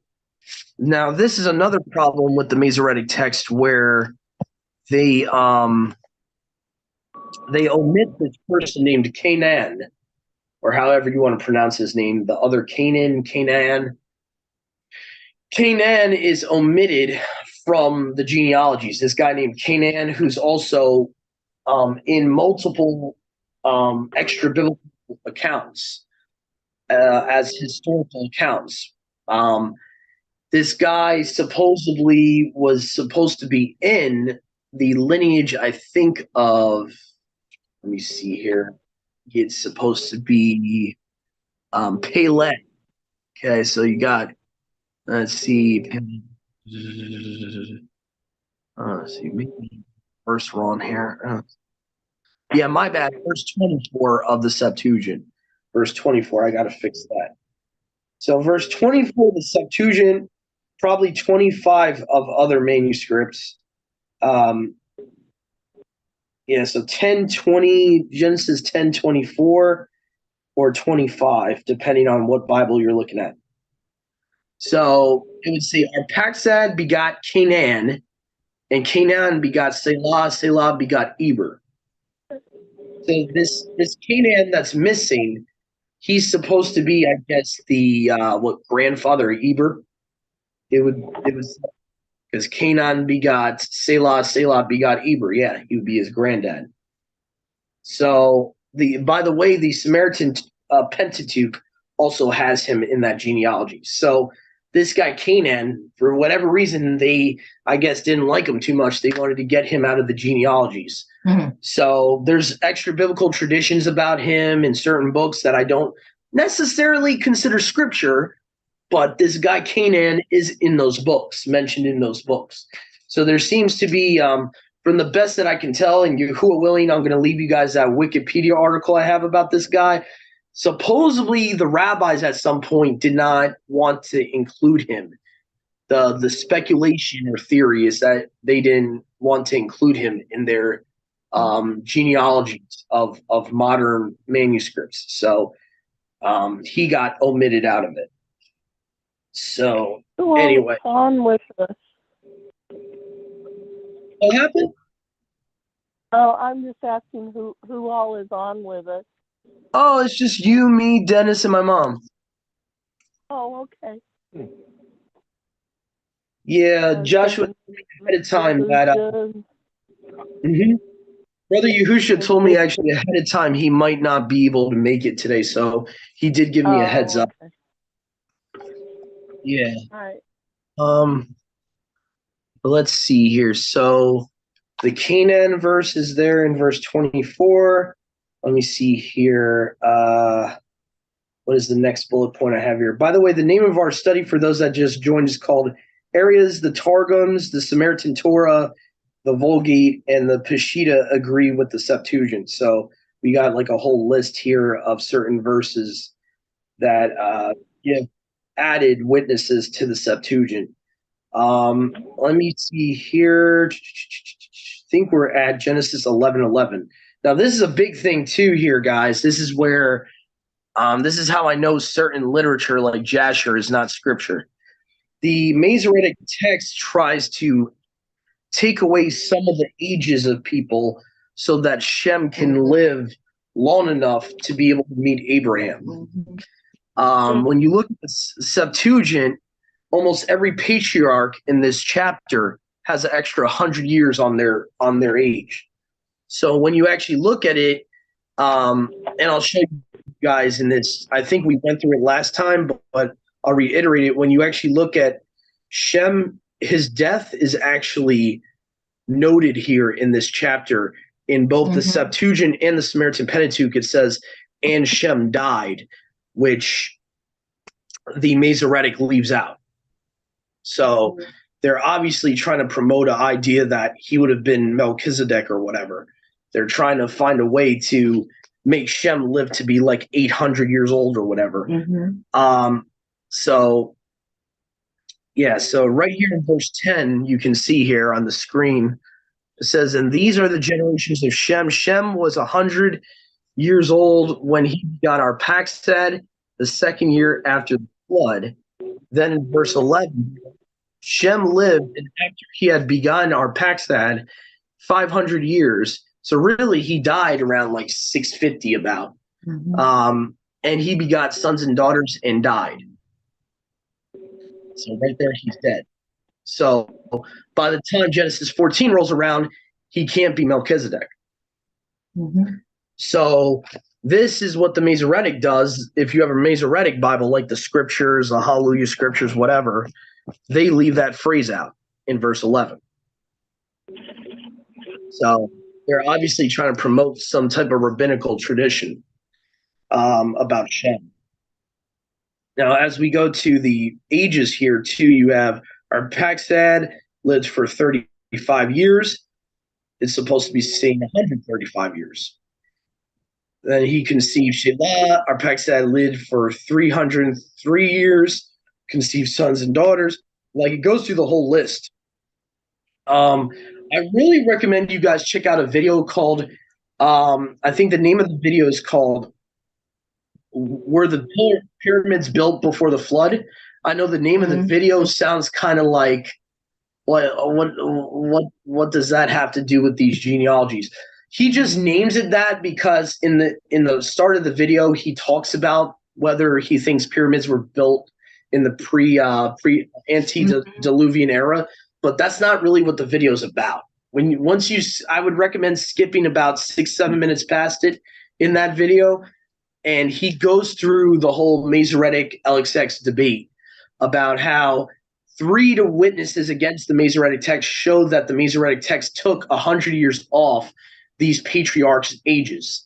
Speaker 1: Now, this is another problem with the Masoretic text where they omit this person named Canaan, or however you want to pronounce his name, the other Canaan. Canaan is omitted from the genealogies. This guy named Canaan, who's also in multiple extra biblical accounts as historical accounts. This guy supposedly was supposed to be in the lineage, I think, of, let me see here. It's supposed to be Peleg. Okay, so you got, let's see. Let's see, maybe verse wrong here. Yeah, my bad. Verse 24 of the Septuagint. Verse 24, I got to fix that. So verse 24 of the Septuagint, probably 25 of other manuscripts. Yeah, so 10:20, Genesis 10:24 or 25, depending on what Bible you're looking at. So it would say, Arphaxad begot Canaan, and Canaan begot Selah, Selah begot Eber. So this Canaan that's missing, he's supposed to be, I guess, the grandfather of Eber. It was because Canaan begot Selah, Selah begot Eber. Yeah, he would be his granddad. So by the way, the Samaritan Pentateuch also has him in that genealogy. So this guy Canaan, for whatever reason, they, I guess, didn't like him too much. They wanted to get him out of the genealogies. So there's extra biblical traditions about him in certain books that I don't necessarily consider scripture, but this guy Canaan is in those books, mentioned in those books. So there seems to be, from the best that I can tell, and Yahuwah willing, I'm going to leave you guys that Wikipedia article I have about this guy. Supposedly, the rabbis at some point did not want to include him. The speculation or theory is that they didn't want to include him in their genealogies of modern manuscripts. So he got omitted out of it. So anyway,
Speaker 3: on with us.
Speaker 1: What happened?
Speaker 3: Oh, I'm just asking who all is on with us.
Speaker 1: Oh, it's just you, me, Dennis, and my mom.
Speaker 3: Oh, okay.
Speaker 1: Yeah, Joshua ahead of time that Brother Yahusha told me actually ahead of time he might not be able to make it today, so he did give me a heads up. Yeah.
Speaker 3: All right.
Speaker 1: let's see here. So the Canaan verse is there in verse 24. Let me see here. What is the next bullet point I have here? By the way, the name of our study for those that just joined is called Areas the Targums, the Samaritan Torah, the Vulgate, and the Peshitta agree with the Septuagint. So we got like a whole list here of certain verses that give added witnesses to the Septuagint. Let me see here. I think we're at Genesis 11:11. Now, this is a big thing too here, guys. This is where this is how I know certain literature like Jasher is not scripture. The Masoretic text tries to take away some of the ages of people so that Shem can live long enough to be able to meet Abraham. When you look at the Septuagint, almost every patriarch in this chapter has an extra 100 years on their age. So when you actually look at it, and I'll show you guys in this, I think we went through it last time, but I'll reiterate it. When you actually look at Shem, his death is actually noted here in this chapter in both the Septuagint and the Samaritan Pentateuch. It says, and Shem died, which the Masoretic leaves out. So they're obviously trying to promote an idea that he would have been Melchizedek or whatever. They're trying to find a way to make Shem live to be like 800 years old or whatever. So right here in verse 10, you can see here on the screen, it says, and these are the generations of Shem. Shem was 100 years old when he begot Arphaxad, the second year after the flood. Then in verse 11, Shem lived, and after he had begotten Arphaxad, 500 years. So really, he died around like 650 about. And he begot sons and daughters and died. So right there, he's dead. So by the time Genesis 14 rolls around, he can't be Melchizedek. So this is what the Masoretic does. If you have a Masoretic Bible, like the Scriptures, the Hallelujah Scriptures, whatever, they leave that phrase out in verse 11. So they're obviously trying to promote some type of rabbinical tradition about Shem. Now, as we go to the ages here, too, you have Arphaxad lived for 35 years. It's supposed to be saying 135 years. Then he conceived Shelah. Arphaxad lived for 303 years, conceived sons and daughters. Like, it goes through the whole list. I really recommend you guys check out a video called, I think the name of the video is called Were the Pyramids Built Before the Flood? I know the name of the video sounds kind of like, what does that have to do with these genealogies? He just names it that because in the start of the video, he talks about whether he thinks pyramids were built in the pre-antediluvian era, but that's not really what the video is about. I would recommend skipping about 6-7 minutes past it in that video, and he goes through the whole Masoretic LXX debate about how 3 witnesses against the Masoretic text show that the Masoretic text took 100 years off these patriarchs' ages,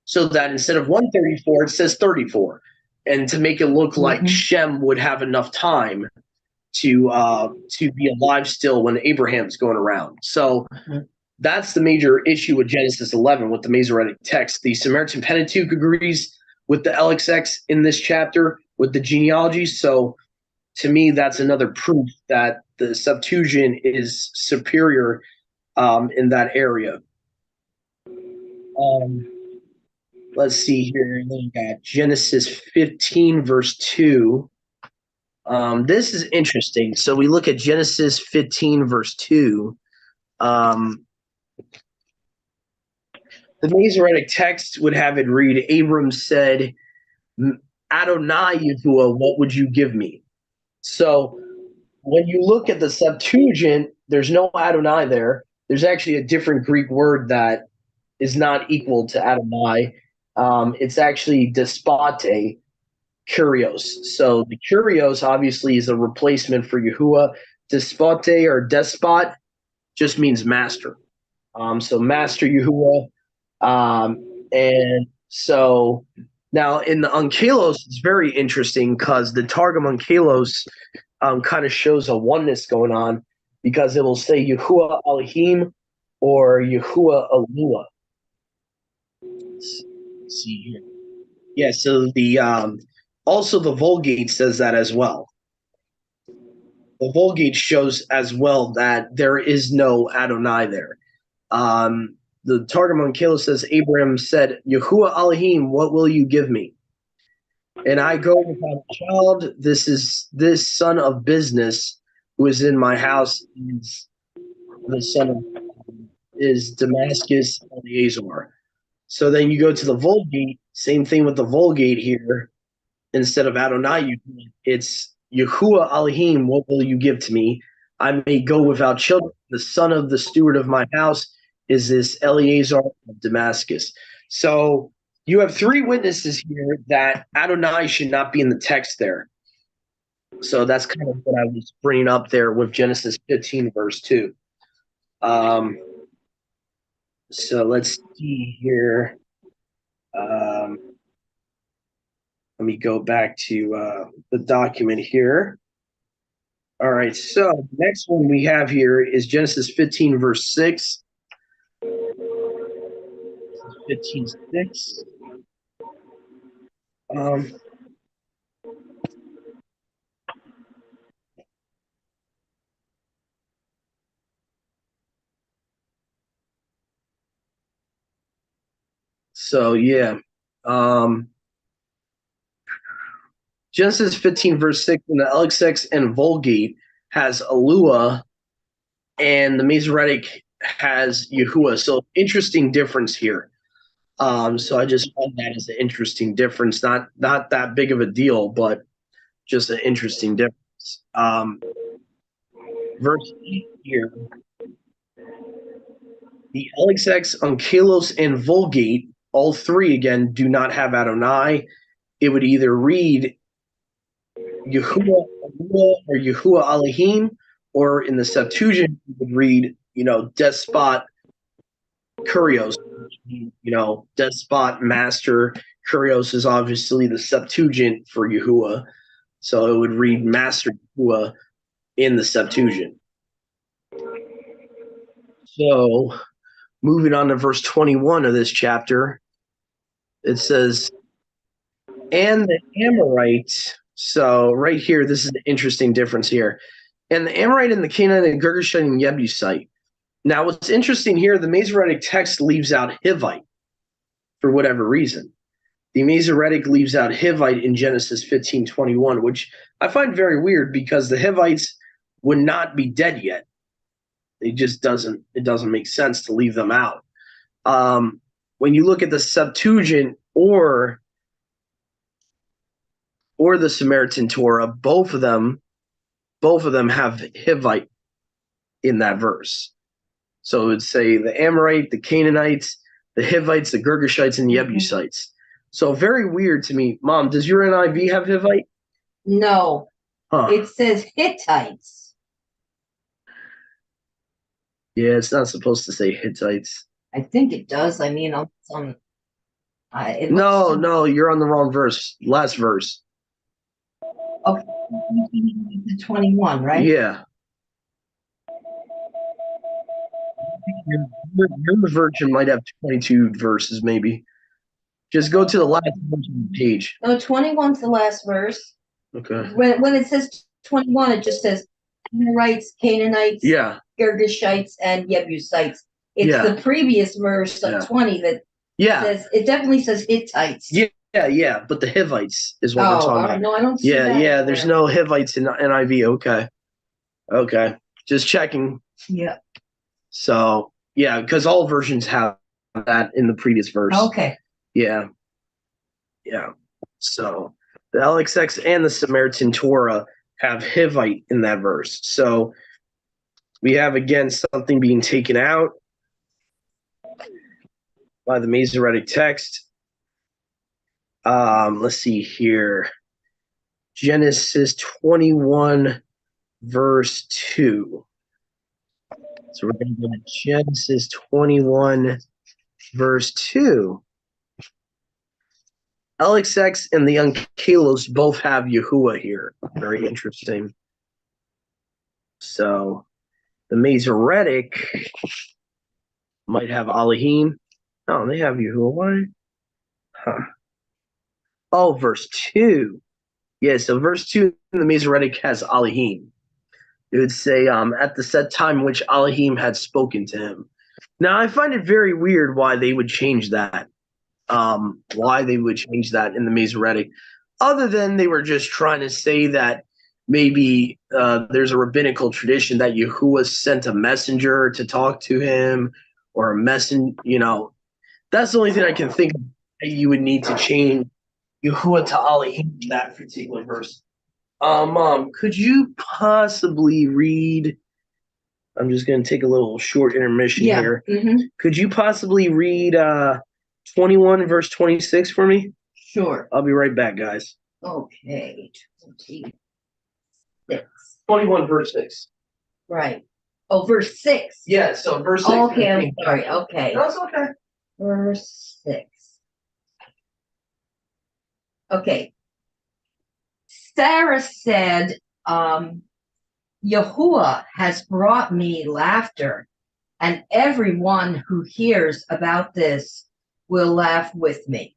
Speaker 1: so that instead of 134, it says 34, and to make it look like Shem would have enough time to be alive still when Abraham's going around. So that's the major issue with Genesis 11 with the Masoretic text. The Samaritan Pentateuch agrees with the LXX in this chapter with the genealogy. So to me, that's another proof that the Septuagint is superior in that area. Let's see here. We got Genesis 15, verse 2. This is interesting. So we look at Genesis 15, verse 2. The Masoretic text would have it read, Abram said, Adonai Yahuwah, what would you give me? So when you look at the Septuagint, there's no Adonai there. There's actually a different Greek word that is not equal to Adonai. It's actually despote, kurios. So the kurios obviously is a replacement for Yahuwah. despote or despot just means master. So Master Yahuwah. And so now in the Onkelos, it's very interesting because the Targum Onkelos kind of shows a oneness going on because it will say Yahuwah Elohim or Yahuwah Elua. Let's see here. Yeah, so the also the Vulgate says that as well. The Vulgate shows as well that there is no Adonai there. The Targum Onkelos says Abraham said, Yahuwah Elohim, what will you give me? And I go without a child. This son of business who is in my house is the son of is Damascus Eleazar. So then you go to the Vulgate, same thing with the Vulgate here. Instead of Adonai, it's Yahuwah Elohim, what will you give to me? I may go without children. The son of the steward of my house is this Eleazar of Damascus. So you have three witnesses here that Adonai should not be in the text there. So that's kind of what I was bringing up there with Genesis 15, verse 2. So let's see here. Let me go back to the document here. All right, so the next one we have here is Genesis 15, verse 6. 15:6. So yeah, Genesis 15, verse 6 in the LXX and Vulgate has Elua, and the Masoretic has Yahuwah. So interesting difference here. So I just found that as an interesting difference, not that big of a deal, but just an interesting difference. Verse 8 here, the LXX, Onkelos, and Vulgate, all three again do not have Adonai. It would either read Yahuwah or Yahuwah Elohim, or in the Septuagint, you would read, despot Kurios, despot master. Kurios is obviously the Septuagint for Yahuwah, so it would read Master Yahuwah in the Septuagint. So moving on to verse 21 of this chapter, it says, and the Amorite. So right here, this is the interesting difference here. And the Amorite and the Canaanite and Girgashite and Jebusite. Now, what's interesting here, the Masoretic text leaves out Hivite for whatever reason. The Masoretic leaves out Hivite in Genesis 15:21, which I find very weird because the Hivites would not be dead yet. It doesn't make sense to leave them out. When you look at the Septuagint or the Samaritan Torah, both of them have Hivite in that verse. So it would say the Amorite, the Canaanites, the Hivites, the Girgashites, and the Jebusites. So very weird to me. Mom, does your NIV have Hivite?
Speaker 2: No. Huh. It says Hittites.
Speaker 1: Yeah, it's not supposed to say Hittites.
Speaker 2: I think it does. I mean, no,
Speaker 1: you're on the wrong verse. Last verse.
Speaker 2: Okay. 21, right?
Speaker 1: Yeah. Your version might have 22 verses, maybe. Just go to the last verse of the page.
Speaker 2: No, 21's the last verse.
Speaker 1: Okay.
Speaker 2: When it says 21, it just says Amorites, Canaanites, Girgashites, and Jebusites. It's the previous verse, 20, that says, it definitely says Hittites.
Speaker 1: Yeah, but the Hivites is what we're talking about.
Speaker 2: No, I don't see that anywhere.
Speaker 1: There's no Hivites in NIV. Okay. Just checking.
Speaker 2: Yeah.
Speaker 1: So, because all versions have that in the previous verse.
Speaker 2: Okay.
Speaker 1: Yeah. So, the LXX and the Samaritan Torah have Hivite in that verse. So, we have, again, something being taken out by the Masoretic text. Let's see here. Genesis 21, verse 2. So we're going to go to Genesis 21, verse 2. LXX and the young Kalos both have Yahuwah here. Very interesting. So the Masoretic might have Elohim. Oh, they have Yahuwah. Why? Huh. Oh, verse 2. Yeah, so verse 2 in the Masoretic has Elohim. It would say, at the set time which Elohim had spoken to him. Now, I find it very weird why they would change that. Why they would change that in the Masoretic, other than they were just trying to say that maybe there's a rabbinical tradition that Yahuwah sent a messenger to talk to him, or a messenger, that's the only thing I can think of that you would need to change Yahuwah to Elohim in that particular verse. Mom, could you possibly read? I'm just going to take a little short intermission here.
Speaker 2: Mm-hmm.
Speaker 1: Could you possibly read 21 verse 26 for me?
Speaker 2: Sure.
Speaker 1: I'll be right back, guys.
Speaker 2: Okay. 26.
Speaker 1: 21 verse 6.
Speaker 2: Right. Oh, verse 6.
Speaker 1: Yeah, so verse 6.
Speaker 2: Okay, I'm sorry. Okay.
Speaker 1: That's okay.
Speaker 2: Verse 6. Okay. Sarah said, Yahuwah has brought me laughter, and everyone who hears about this will laugh with me.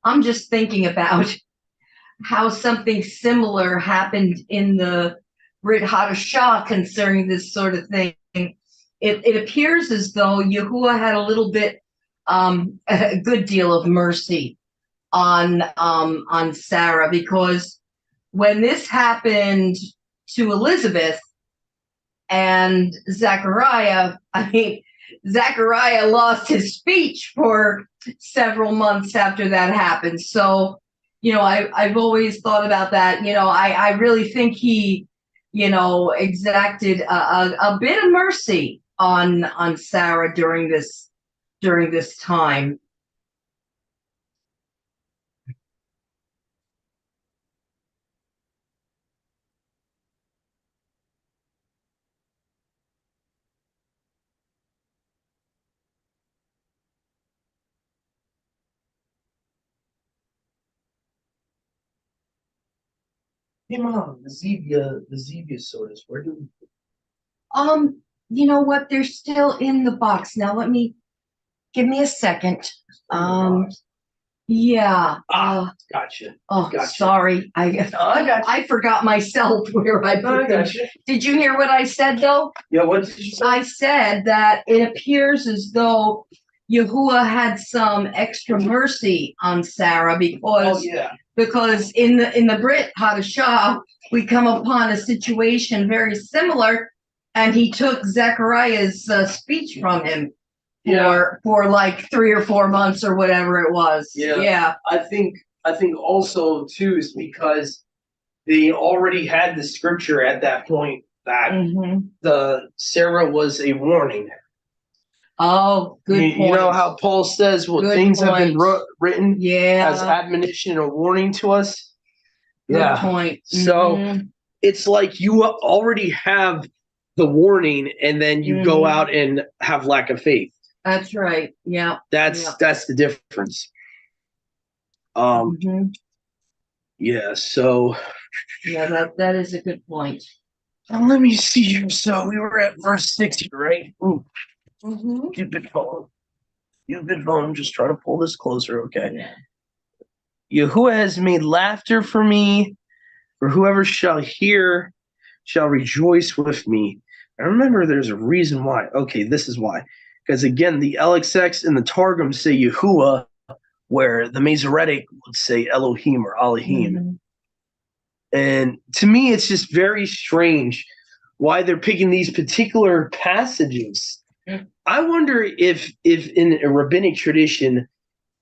Speaker 2: I'm just thinking about how something similar happened in the Brit Hadashah concerning this sort of thing. It appears as though Yahuwah had a little bit, a good deal of mercy on Sarah, because when this happened to Elizabeth and Zechariah, Zechariah lost his speech for several months after that happened. So, I've always thought about that. I really think he, exacted a bit of mercy on Sarah during this time.
Speaker 1: Hey, Mom, the Zevia sodas, where do we?
Speaker 2: You know what? They're still in the box. Now give me a second. Yeah.
Speaker 1: Gotcha.
Speaker 2: Oh,
Speaker 1: Gotcha.
Speaker 2: sorry.
Speaker 1: I got you.
Speaker 2: I forgot myself where I put them.
Speaker 1: Gotcha.
Speaker 2: Did you hear what I said, though?
Speaker 1: Yeah, what did you say?
Speaker 2: I said that it appears as though Yahuwah had some extra mercy on Sarah because in the Brit Hadashah we come upon a situation very similar, and he took Zechariah's speech from him for like 3 or 4 months or whatever it was. Yeah.
Speaker 1: I think also too is because they already had the scripture at that point that the Sarah was a warning.
Speaker 2: Oh, good point.
Speaker 1: You know how Paul says things have been written as admonition or warning to us?
Speaker 2: Good point.
Speaker 1: So it's like you already have the warning, and then you go out and have lack of faith.
Speaker 2: That's right. Yeah.
Speaker 1: That's the difference. Yeah, so
Speaker 2: that is a good point.
Speaker 1: Let me see here. So we were at verse 60, right? Ooh. Stupid phone. I'm just trying to pull this closer, okay? Yahuwah has made laughter for me, for whoever shall hear shall rejoice with me. I remember there's a reason why. Okay, this is why. Because again, the LXX and the Targum say Yahuwah, where the Masoretic would say Elohim or Elohim. And to me, it's just very strange why they're picking these particular passages. I wonder if in a rabbinic tradition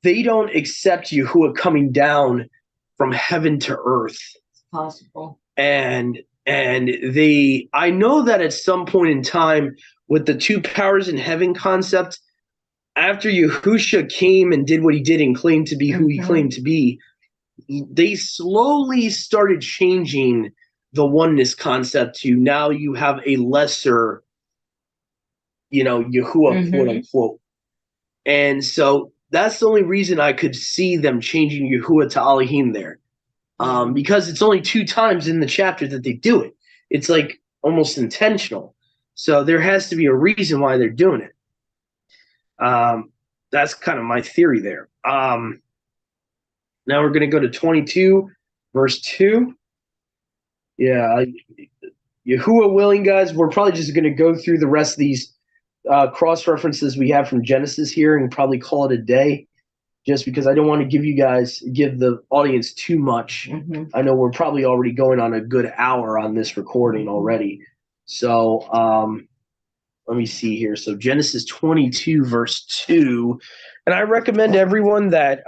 Speaker 1: they don't accept Yahuwah coming down from heaven to earth.
Speaker 2: It's possible.
Speaker 1: And I know that at some point in time with the two powers in heaven concept, after Yahusha came and did what he did and claimed to be who he claimed to be, they slowly started changing the oneness concept to now you have a lesser, Yahuwah, quote unquote. And so that's the only reason I could see them changing Yahuwah to Elohim there. Because it's only 2 times in the chapter that they do it. It's like almost intentional. So there has to be a reason why they're doing it. That's kind of my theory there. Now we're going to go to 22, verse 2. Yeah, Yahuwah willing, guys, we're probably just going to go through the rest of these cross-references we have from Genesis here and probably call it a day, just because I don't want to give the audience too much. I know we're probably already going on a good hour on this recording already. So let me see here. So Genesis 22, verse 2. And I recommend everyone that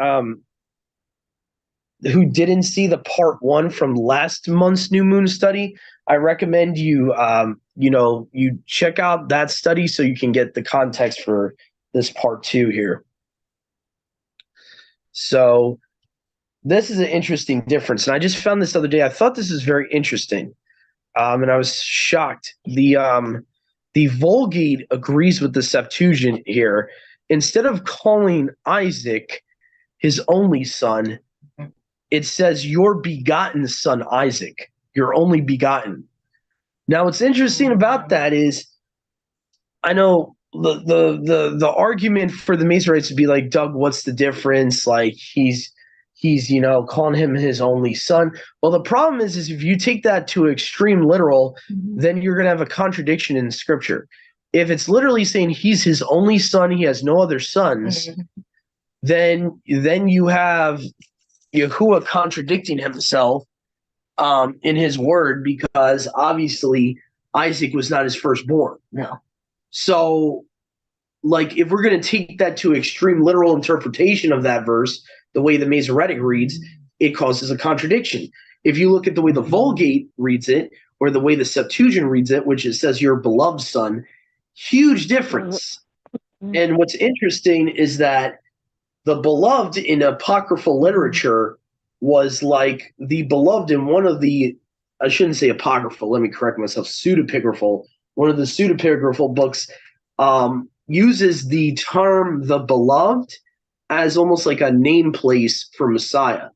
Speaker 1: who didn't see the part 1 from last month's new moon study, I recommend you you check out that study so you can get the context for this part 2 here. So this is an interesting difference. And I just found this other day. I thought this is very interesting. And I was shocked. The Vulgate agrees with the Septuagint here. Instead of calling Isaac his only son, it says your begotten son Isaac, your only begotten. Now, what's interesting about that is, I know the argument for the Masoretes would be like, Doug, what's the difference? Like he's calling him his only son. Well, the problem is if you take that to extreme literal, then you're going to have a contradiction in Scripture. If it's literally saying he's his only son, he has no other sons, then you have Yahuwah contradicting himself in his word, because obviously Isaac was not his firstborn.
Speaker 2: No.
Speaker 1: So, like, if we're going to take that to extreme literal interpretation of that verse, the way the Masoretic reads, it causes a contradiction. If you look at the way the Vulgate reads it, or the way the Septuagint reads it, which it says your beloved son, huge difference. And what's interesting is that the beloved in apocryphal literature was like the beloved in one of the, I shouldn't say apocryphal, let me correct myself, pseudepigraphal. One of the pseudepigraphal books uses the term the beloved as almost like a name place for Messiah,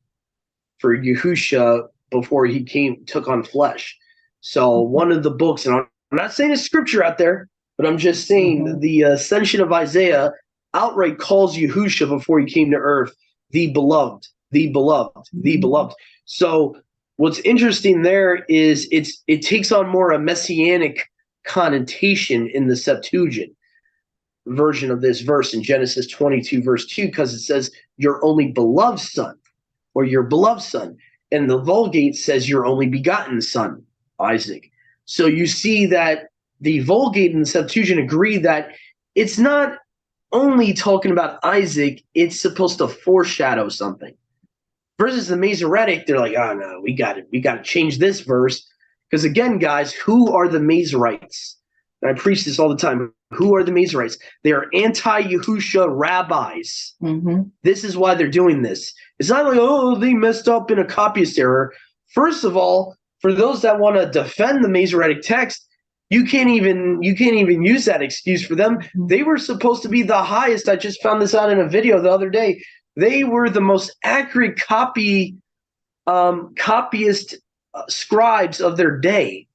Speaker 1: for Yahusha before he took on flesh. So one of the books, and I'm not saying it's scripture out there, but I'm just saying the Ascension of Isaiah outright calls Yahusha before he came to earth the beloved, the beloved, the beloved. So what's interesting there is it takes on more a messianic connotation in the Septuagint version of this verse in Genesis 22, verse 2, because it says your only beloved son, or your beloved son. And the Vulgate says your only begotten son, Isaac. So you see that the Vulgate and the Septuagint agree that it's not only talking about Isaac, it's supposed to foreshadow something. Versus the Masoretic, they're like, oh no, we got to change this verse. Because again, guys, who are the Masoretes? And I preach this all the time. Who are the Masoretes? They are anti-Yahusha rabbis. This is why they're doing this. It's not like, oh, they messed up in a copyist error. First of all, for those that want to defend the Masoretic text, you can't even use that excuse for them. They were supposed to be the highest. I just found this out in a video the other day. They were the most accurate copyist scribes of their day.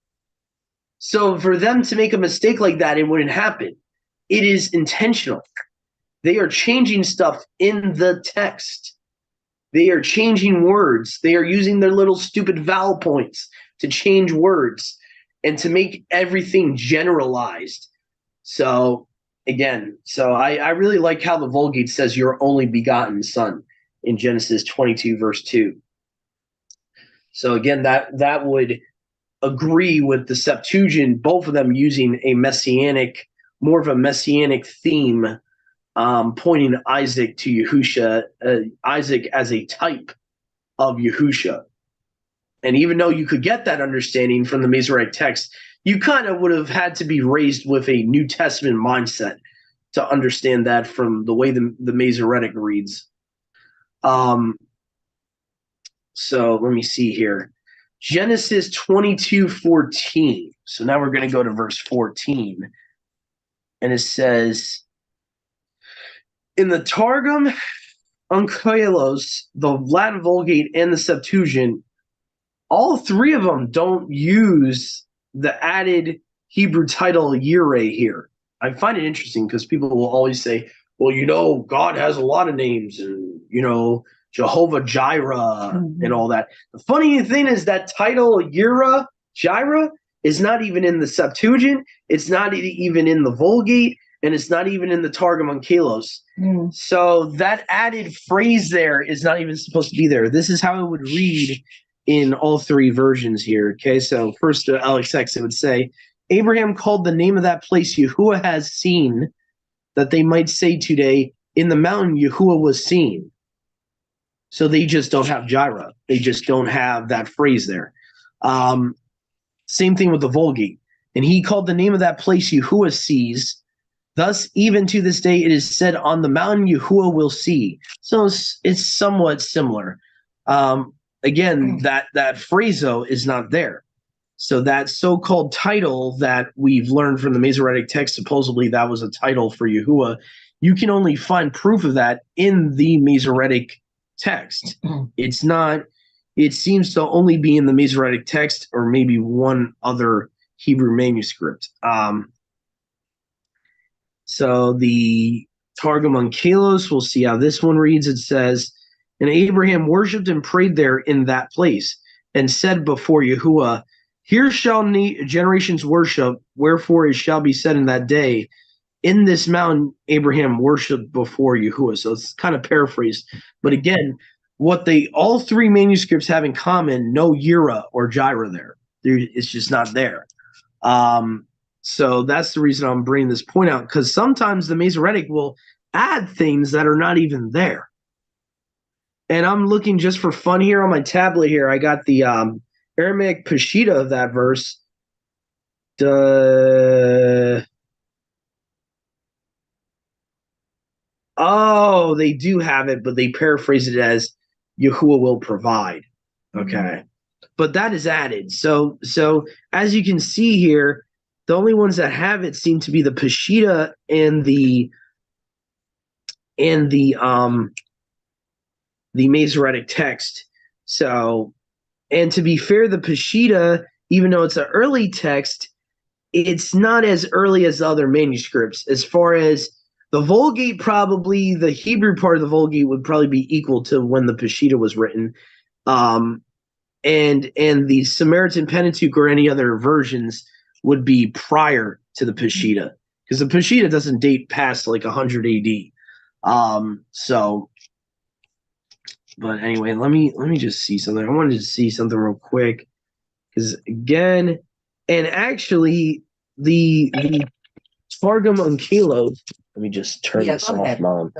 Speaker 1: So for them to make a mistake like that, it wouldn't happen. It is intentional. They are changing stuff in the text. They are changing words. They are using their little stupid vowel points to change words and to make everything generalized. So again, I really like how the Vulgate says your only begotten son in Genesis 22, verse 2. So again, that would agree with the Septuagint, both of them using more of a messianic theme pointing Isaac to Yahusha, Isaac as a type of Yahusha. And even though you could get that understanding from the Masoretic text, you kind of would have had to be raised with a New Testament mindset to understand that from the way the Masoretic reads. So let me see here. Genesis 22:14. So now we're going to go to verse 14. And it says, in the Targum Onkelos, the Latin Vulgate, and the Septuagint, all three of them don't use the added Hebrew title Yireh here. I find it interesting because people will always say, well, God has a lot of names, and, Jehovah Jireh and all that. The funny thing is that title Jireh is not even in the Septuagint. It's not even in the Vulgate, and it's not even in the Targum Onkelos. So that added phrase there is not even supposed to be there. This is how it would read in all three versions here. Okay, so first LXX, it would say, Abraham called the name of that place Yahuwah has seen, that they might say today, in the mountain Yahuwah was seen. So they just don't have Jireh. They just don't have that phrase there. Same thing with the Vulgate. And he called the name of that place Yahuwah sees. Thus, even to this day, it is said, on the mountain Yahuwah will see. So it's somewhat similar. Again, that phrase, though, is not there. So that so-called title that we've learned from the Masoretic text, supposedly that was a title for Yahuwah, you can only find proof of that in the Masoretic text. It's not, it seems to only be in the Masoretic text or maybe one other Hebrew manuscript. So the Targum Onkelos, we'll see how this one reads. It says, and Abraham worshipped and prayed there in that place, and said before Yahuwah, here shall generations worship, wherefore it shall be said in that day, in this mountain Abraham worshipped before Yahuwah. So it's kind of paraphrased. But again, what all three manuscripts have in common, no Yireh or Jireh there. It's just not there. So that's the reason I'm bringing this point out, because sometimes the Masoretic will add things that are not even there. And I'm looking just for fun here on my tablet here. I got the Aramaic Peshitta of that verse. Oh, they do have it, but they paraphrase it as Yahuwah will provide. Okay. But that is added. So as you can see here, the only ones that have it seem to be the Peshitta and the Masoretic text. So, and to be fair, the Peshitta, even though it's an early text, it's not as early as the other manuscripts. As far as the Vulgate, probably the Hebrew part of the Vulgate would probably be equal to when the Peshitta was written. And the Samaritan Pentateuch or any other versions would be prior to the Peshitta, because the Peshitta doesn't date past like 100 AD. But anyway, let me just see something. I wanted to see something real quick, because again, and actually the Targum Onkelos. Let me just turn this off, Mom.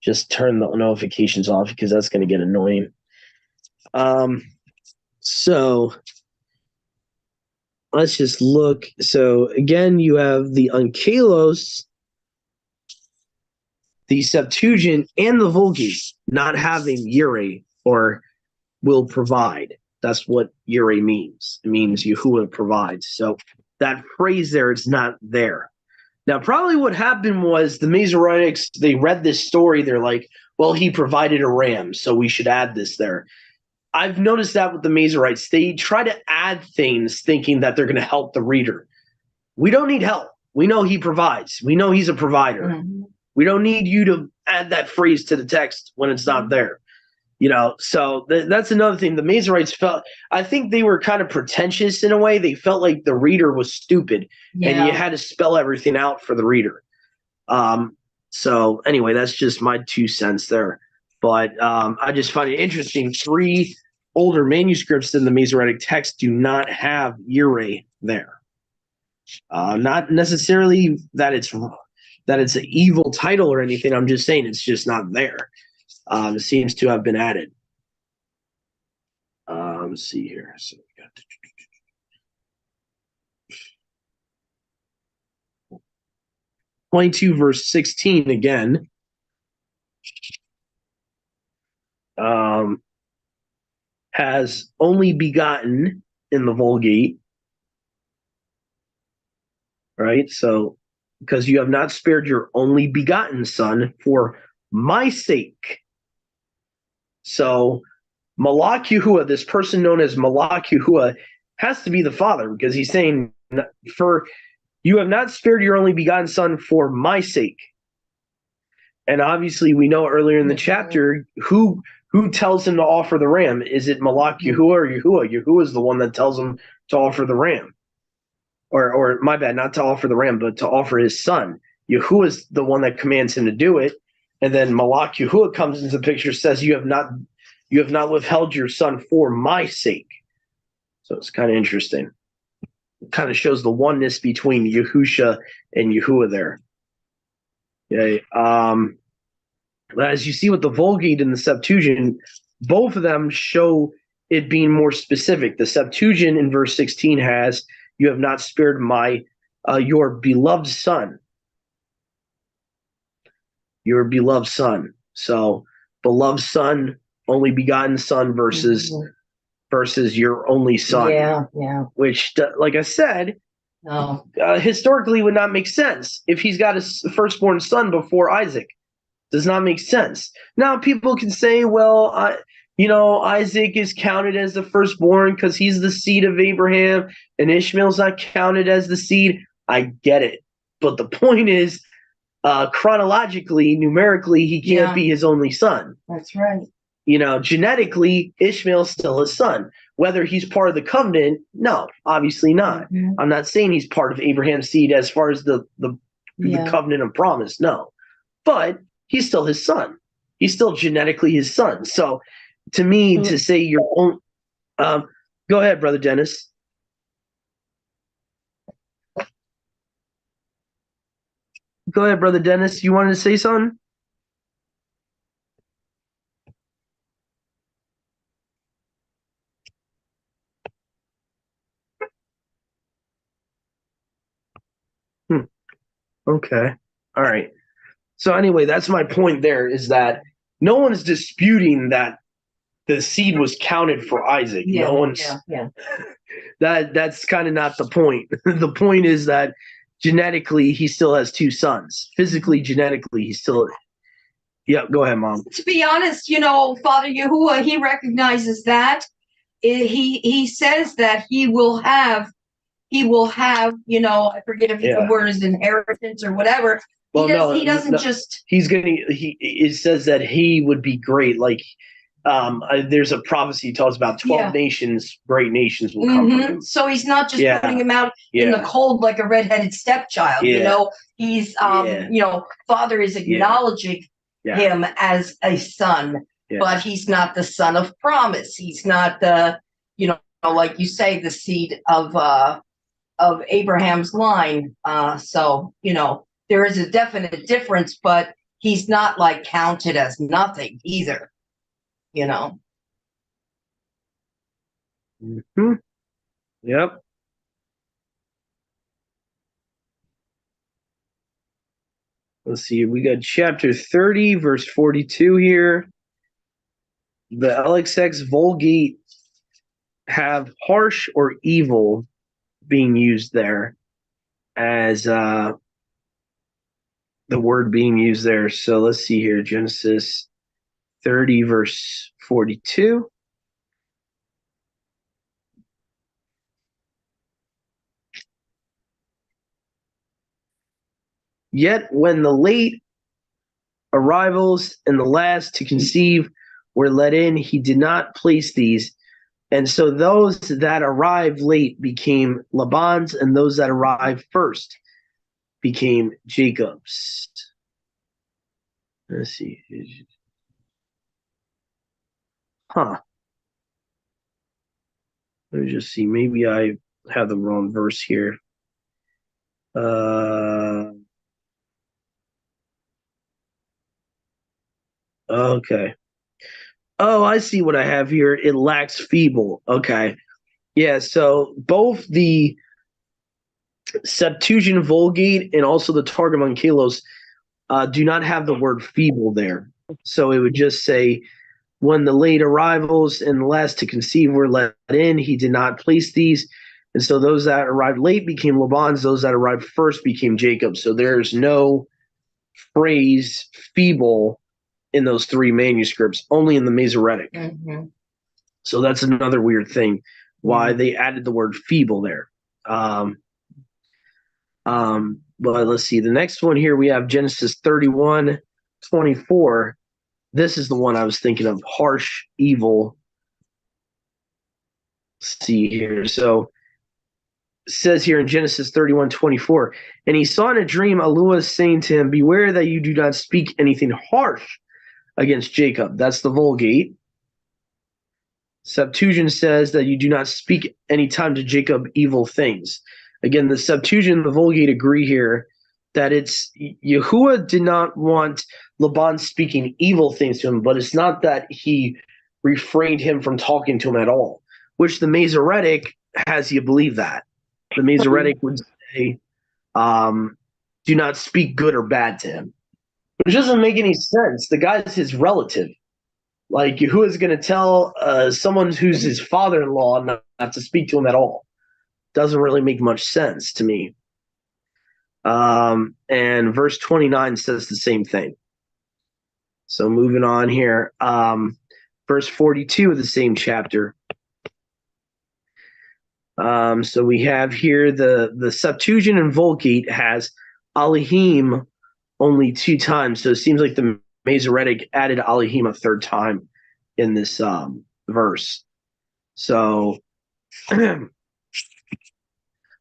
Speaker 1: Just turn the notifications off, because that's going to get annoying. So let's just look. So again, you have the Onkelos, the Septuagint, and the Vulgate not having Yireh or will provide. That's what Yireh means. It means Yahuwah provides. So that phrase there is not there. Now, probably what happened was the Masoretics, they read this story. They're like, well, he provided a ram, so we should add this there. I've noticed that with the Masoretes. They try to add things thinking that they're going to help the reader. We don't need help. We know he provides. We know he's a provider. Mm-hmm. We don't need you to add that phrase to the text when it's not there. So that's another thing. The Masoretes felt, I think they were kind of pretentious in a way. They felt like the reader was stupid, and you had to spell everything out for the reader. So anyway, that's just my 2 cents there. But I just find it interesting. 3 older manuscripts in the Masoretic text do not have Yireh there. Not necessarily that it's that it's an evil title or anything. I'm just saying it's just not there. It seems to have been added. Let's see here. So we got 22 verse 16 again. Has only begotten in the Vulgate. Right? So, because you have not spared your only begotten son for my sake. So, Malak Yahuwah, this person known as Malak Yahuwah, has to be the father, because he's saying, for you have not spared your only begotten son for my sake. And obviously, we know earlier in the chapter who tells him to offer the ram. Is it Malak Yahuwah or Yahuwah? Yahuwah is the one that tells him to offer the ram. Or my bad, not to offer the ram, but to offer his son. Yahuwah is the one that commands him to do it. And then Malak Yahuwah comes into the picture, says, you have not withheld your son for my sake. So it's kind of interesting. It kind of shows the oneness between Yahusha and Yahuwah there. Okay. As you see with the Vulgate and the Septuagint, both of them show it being more specific. The Septuagint in verse 16 has, you have not spared your beloved son. Your beloved son. So, beloved son, only begotten son versus your only son.
Speaker 2: Yeah.
Speaker 1: Which, like I said, historically would not make sense if he's got his firstborn son before Isaac. Does not make sense. Now, people can say, well, Isaac is counted as the firstborn because he's the seed of Abraham, and Ishmael's not counted as the seed. I get it. But the point is, chronologically, numerically, he can't be his only son.
Speaker 2: That's right.
Speaker 1: Genetically, Ishmael's still his son. Whether he's part of the covenant, no, obviously not. Mm-hmm. I'm not saying he's part of Abraham's seed as far as the covenant of promise, no. But he's still his son. He's still genetically his son. So, to me, to say your own, go ahead, Brother Dennis. Go ahead, Brother Dennis. You wanted to say something? Okay. All right. So anyway, that's my point there, is that no one is disputing that the seed was counted for Isaac. No one's that's kind of not the point. The point is that genetically he still has two sons. Physically, genetically, he still. Yeah, go ahead, Mom.
Speaker 2: To be honest, Father Yahuwah, he recognizes that. He says that he will have, I forget if the word is inheritance or whatever. He doesn't just.
Speaker 1: It says that he would be great. Like, there's a prophecy tells about 12 nations, great nations will come from him.
Speaker 2: So he's not just putting him out in the cold like a redheaded stepchild. He's Father is acknowledging him as a son, but he's not the son of promise. He's not the, like you say, the seed of Abraham's line. So there is a definite difference, but he's not like counted as nothing either.
Speaker 1: Mm-hmm. Yep. Let's see. We got chapter 30, verse 42 here. The LXX Vulgate have harsh or evil being used there as the word being used there. So let's see here. Genesis 30, verse 42. Yet when the late arrivals and the last to conceive were let in, he did not place these. And so those that arrived late became Laban's, and those that arrived first became Jacob's. Let's see. Let me just see. Maybe I have the wrong verse here. Okay. Oh, I see what I have here. It lacks feeble. Okay. Yeah, so both the Septuagint Vulgate and also the Targum Onkelos do not have the word feeble there. So it would just say, when the late arrivals and the last to conceive were let in, he did not place these. And so those that arrived late became Laban's, those that arrived first became Jacob's. So there's no phrase feeble in those three manuscripts, only in the Masoretic.
Speaker 2: Mm-hmm.
Speaker 1: So that's another weird thing why they added the word feeble there. But let's see. The next one here we have Genesis 31:24. This is the one I was thinking of. Harsh, evil. Let's see here. So it says here in Genesis 31:24, and he saw in a dream Elua saying to him, beware that you do not speak anything harsh against Jacob. That's the Vulgate. Septuagint says that you do not speak any time to Jacob evil things. Again, the Septuagint and the Vulgate agree here that it's Yahuwah did not want Laban speaking evil things to him, but it's not that he refrained him from talking to him at all, which the Masoretic has you believe that. The Masoretic would say, do not speak good or bad to him, which doesn't make any sense. The guy's his relative. Like, who is going to tell someone who's his father-in-law not to speak to him at all? Doesn't really make much sense to me. And verse 29 says the same thing. So moving on here. Verse 42 of the same chapter. So we have here the Septuagint and Vulgate has Elohim only 2 times. So it seems like the Masoretic added Elohim a 3rd time in this verse. So the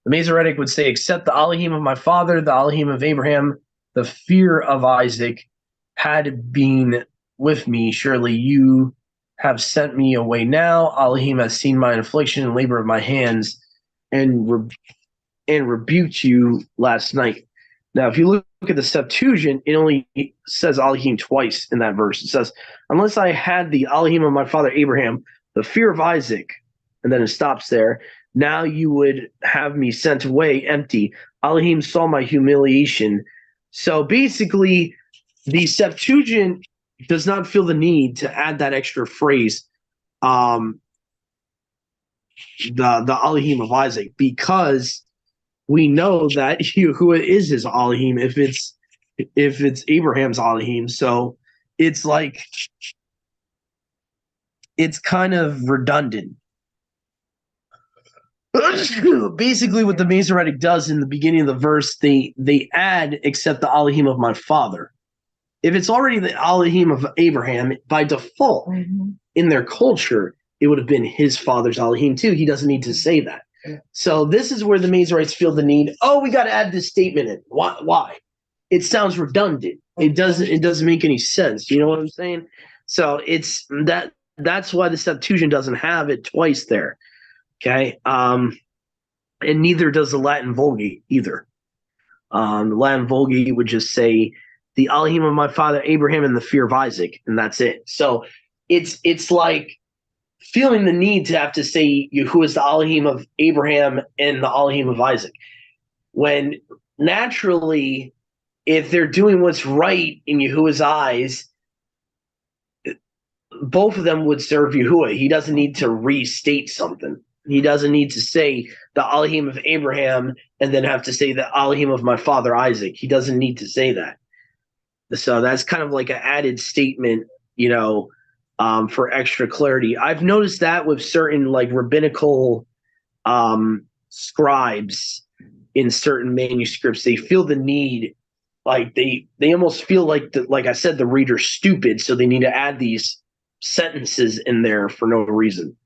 Speaker 1: Masoretic would say, except the Elohim of my father, the Elohim of Abraham, the fear of Isaac had been with me. Surely you have sent me away now. Elohim has seen my affliction and labor of my hands and rebuked you last night. Now, if you look at the Septuagint, it only says Elohim twice in that verse. It says, unless I had the Elohim of my father Abraham, the fear of Isaac, and then it stops there. Now you would have me sent away empty. Elohim saw my humiliation. So basically, the Septuagint does not feel the need to add that extra phrase, the Elohim of Isaac, because we know that Yahuwah is his Elohim if it's Abraham's Elohim. So it's like it's kind of redundant. Basically, what the Masoretic does in the beginning of the verse, they add except the Elohim of my father. If it's already the Elohim of Abraham, by default, in their culture, it would have been his father's Elohim too. He doesn't need to say that. So this is where the Masoretes feel the need. Oh, we got to add this statement in. Why? It sounds redundant. It doesn't make any sense. You know what I'm saying? So it's that's why the Septuagint doesn't have it twice there. Okay. And neither does the Latin Vulgate either. The Latin Vulgate would just say the Elohim of my father Abraham and the fear of Isaac, and that's it. So it's like feeling the need to have to say who is the Elohim of Abraham and the Elohim of Isaac, when naturally, if they're doing what's right in Yahuwah's eyes, both of them would serve Yahuwah. He doesn't need to restate something. He doesn't need to say the Elohim of Abraham and then have to say the Elohim of my father Isaac. He doesn't need to say that. So that's kind of like an added statement, for extra clarity. I've noticed that with certain like rabbinical scribes in certain manuscripts, they feel the need, like they almost feel like like I said, the reader's stupid, so they need to add these sentences in there for no reason.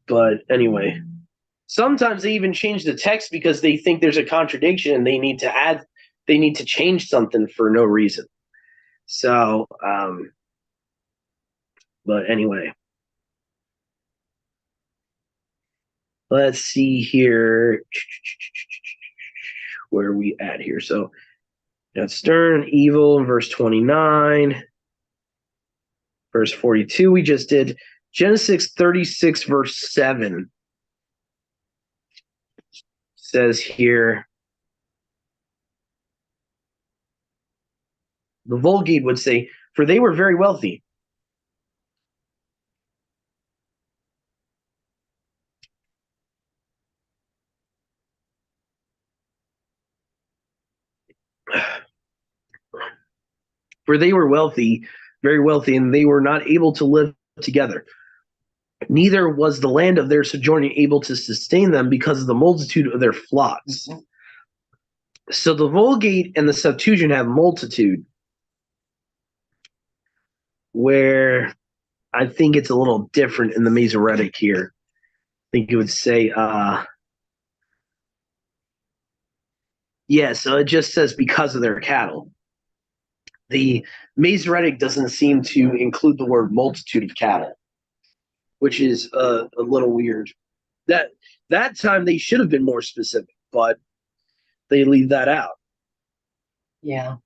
Speaker 1: But anyway, sometimes they even change the text because they think there's a contradiction and they need to change something for no reason. So, but anyway, let's see here. Where are we at here? So Got stern, evil in verse 29. Verse 42 we just did. Genesis 36, verse 7 says here, the Vulgate would say, for they were very wealthy. For they were wealthy, very wealthy, and they were not able to live together. Neither was the land of their sojourning able to sustain them because of the multitude of their flocks. Mm-hmm. So the Vulgate and the Septuagint have multitude, where I think it's a little different in the Masoretic here. I think it would say, so it just says because of their cattle. The Masoretic doesn't seem to include the word multitude of cattle, which is a little weird. That time they should have been more specific, but they leave that out.
Speaker 2: Yeah.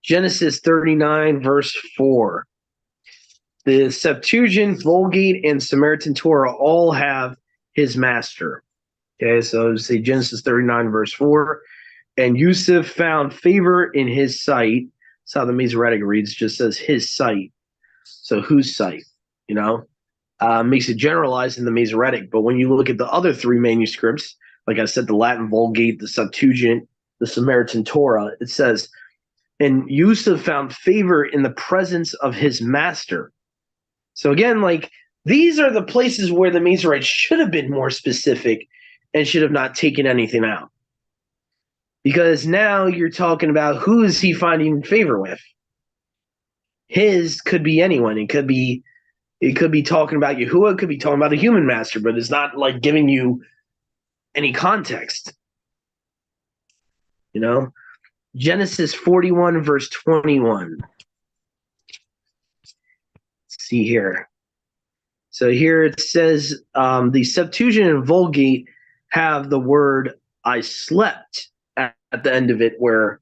Speaker 1: Genesis 39, verse 4. The Septuagint, Vulgate, and Samaritan Torah all have his master. Okay, so say Genesis 39, verse 4. And Yusuf found favor in his sight. That's how the Masoretic reads, just says his sight. So whose sight? Makes it generalized in the Masoretic. But when you look at the other three manuscripts, like I said, the Latin Vulgate, the Septuagint, the Samaritan Torah, it says, and Yusuf found favor in the presence of his master. So again, these are the places where the Masoretes should have been more specific and should have not taken anything out. Because now you're talking about who is he finding favor with. His could be anyone. It could be talking about Yahuwah, it could be talking about a human master, but it's not giving you any context. Genesis 41, verse 21. Let's see here. So here it says the Septuagint and Vulgate have the word I slept at the end of it, where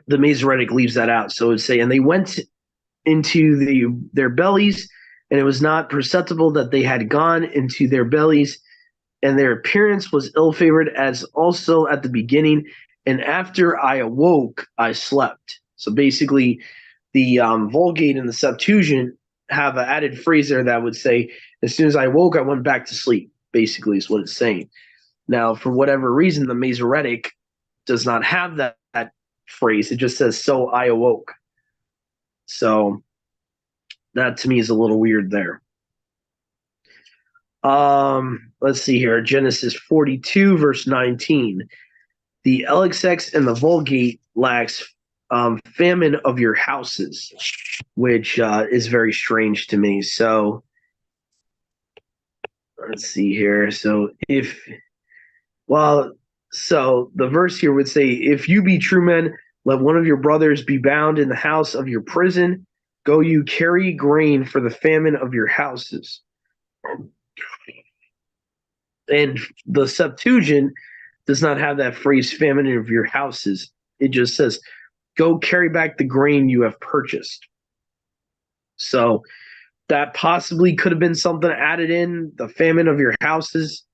Speaker 1: the Masoretic leaves that out. So it would say, and they went into their bellies, and it was not perceptible that they had gone into their bellies, and their appearance was ill-favored as also at the beginning, and after I awoke, I slept. So basically, the Vulgate and the Septuagint have an added phrase there that would say, as soon as I woke, I went back to sleep, basically is what it's saying. Now, for whatever reason, the Masoretic does not have that phrase. It just says, so I awoke. So that to me is a little weird there. Let's see here. Genesis 42, verse 19. The LXX and the Vulgate lacks famine of your houses, which is very strange to me. So let's see here. So so the verse here would say, if you be true men, let one of your brothers be bound in the house of your prison. Go you carry grain for the famine of your houses. And the Septuagint does not have that phrase, famine of your houses. It just says, go carry back the grain you have purchased. So that possibly could have been something added in, the famine of your houses.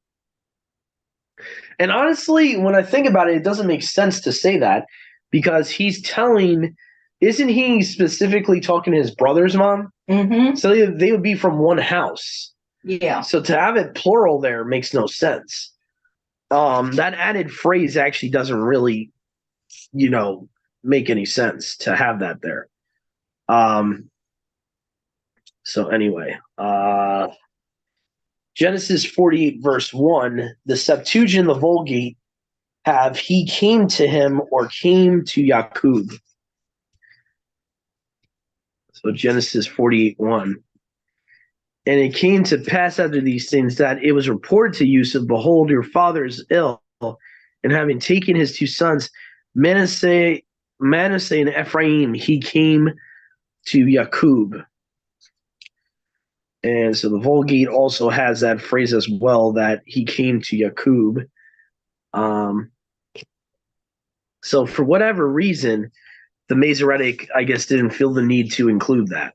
Speaker 1: And honestly, when I think about it, it doesn't make sense to say that, because isn't he specifically talking to his brother's mom?
Speaker 2: Mm-hmm.
Speaker 1: So they would be from one house.
Speaker 2: Yeah.
Speaker 1: So to have it plural there makes no sense. That added phrase actually doesn't really, make any sense to have that there. So anyway, Genesis 48, verse 1, the Septuagint and the Vulgate have he came to him or came to Yakub. So Genesis 48, 1. And it came to pass after these things that it was reported to Yusuf, behold, your father is ill. And having taken his two sons, Manasseh and Ephraim, he came to Yakub. And so the Vulgate also has that phrase as well, that he came to Yakub. So for whatever reason, the Masoretic, I guess, didn't feel the need to include that.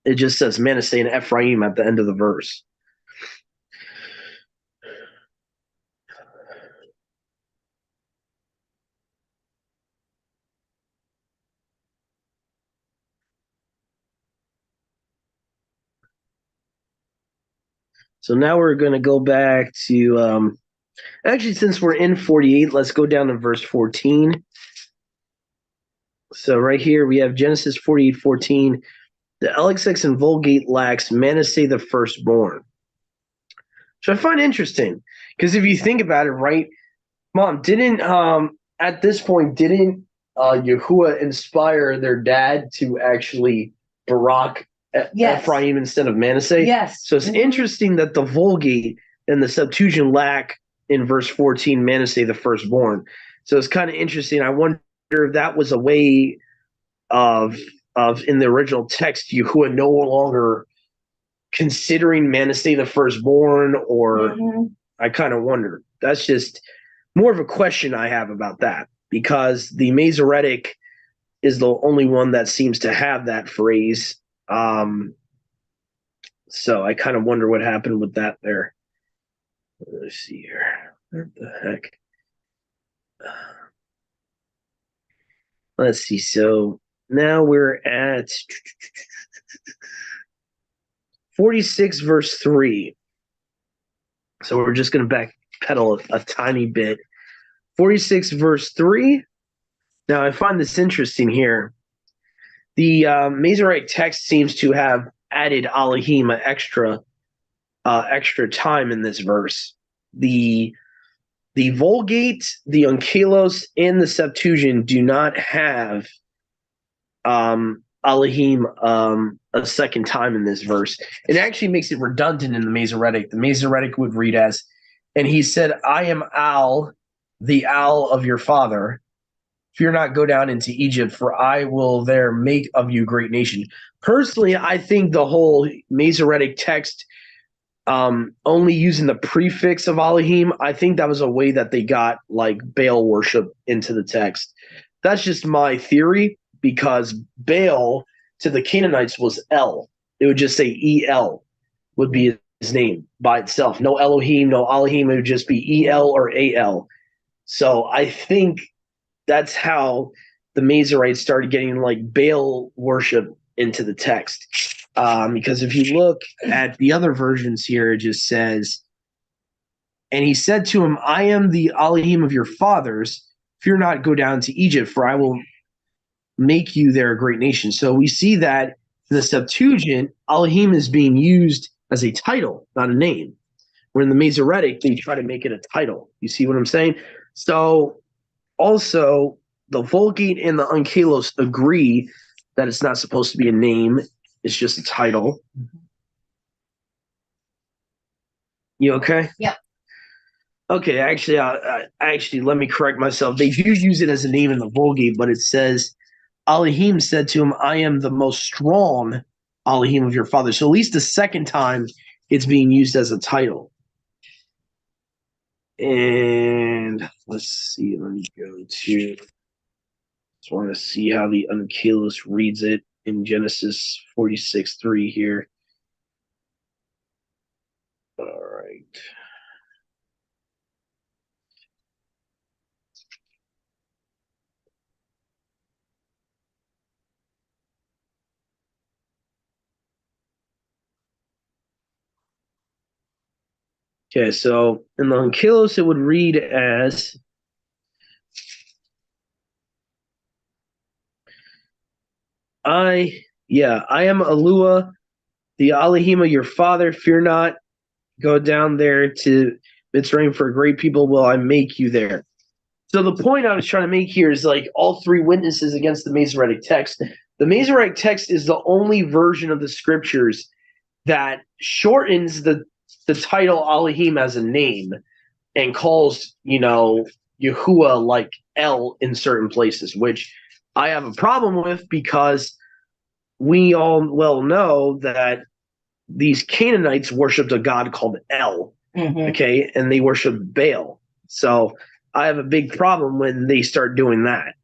Speaker 1: It just says Manasseh and Ephraim at the end of the verse. So now we're going to go back to, actually, since we're in 48, let's go down to verse 14. So right here we have Genesis 48:14. The LXX and Vulgate lacks Manasseh the firstborn. Which I find interesting, because if you think about it, right, Mom, didn't at this point didn't Yahuwah inspire their dad to actually Barak Ephraim instead of Manasseh?
Speaker 2: Yes.
Speaker 1: So it's interesting that the Vulgate and the Septuagint lack in verse 14 Manasseh the firstborn. So it's kind of interesting. I wonder if that was a way of in the original text Yahuwah no longer considering Manasseh the firstborn, or I kind of wonder. That's just more of a question I have about that, because the Masoretic is the only one that seems to have that phrase. So I kind of wonder what happened with that there. Let's see here. What the heck? Let's see. So now we're at 46 verse 3. So we're just going to backpedal a tiny bit. 46 verse 3. Now I find this interesting here. The Masoretic text seems to have added Elohim extra time in this verse. The Vulgate, the Onkelos, and the Septuagint do not have Elohim a second time in this verse. It actually makes it redundant in the Masoretic. The Masoretic would read as, and he said, I am Al, the Al of your father. Fear not, go down into Egypt, for I will there make of you a great nation. Personally, I think the whole Masoretic text only using the prefix of Elohim, I think that was a way that they got like Baal worship into the text. That's just my theory, because Baal to the Canaanites was El. It would just say El would be his name by itself. No Elohim, no Elohim. It would just be El or Al. So I think that's how the Masoretes started getting like Baal worship into the text. Because if you look at the other versions here, it just says, and he said to him, I am the Elohim of your fathers. Fear not, go down to Egypt, for I will make you there a great nation. So we see that in the Septuagint, Elohim is being used as a title, not a name. Where in the Masoretic, they try to make it a title. You see what I'm saying? So also, the Vulgate and the Onkelos agree that it's not supposed to be a name. It's just a title. You okay?
Speaker 2: Yeah.
Speaker 1: Okay, actually, let me correct myself. They do use it as a name in the Vulgate, but it says, Elohim said to him, I am the most strong Elohim of your father. So at least the second time it's being used as a title. And let's see, let me go to, just want to see how the Onkelos reads it in Genesis 46:3 here. All right. Okay, so in the Onkelos, it would read as, I am Alua, the Elohim of your father. Fear not, go down there to Mitzrayim, for a great people will I make you there. So the point I was trying to make here is like all three witnesses against the Masoretic text. The Masoretic text is the only version of the scriptures that shortens the title Elohim as a name and calls, Yahuwah like El in certain places, which I have a problem with, because we all well know that these Canaanites worshipped a god called El, okay, and they worshiped Baal. So I have a big problem when they start doing that.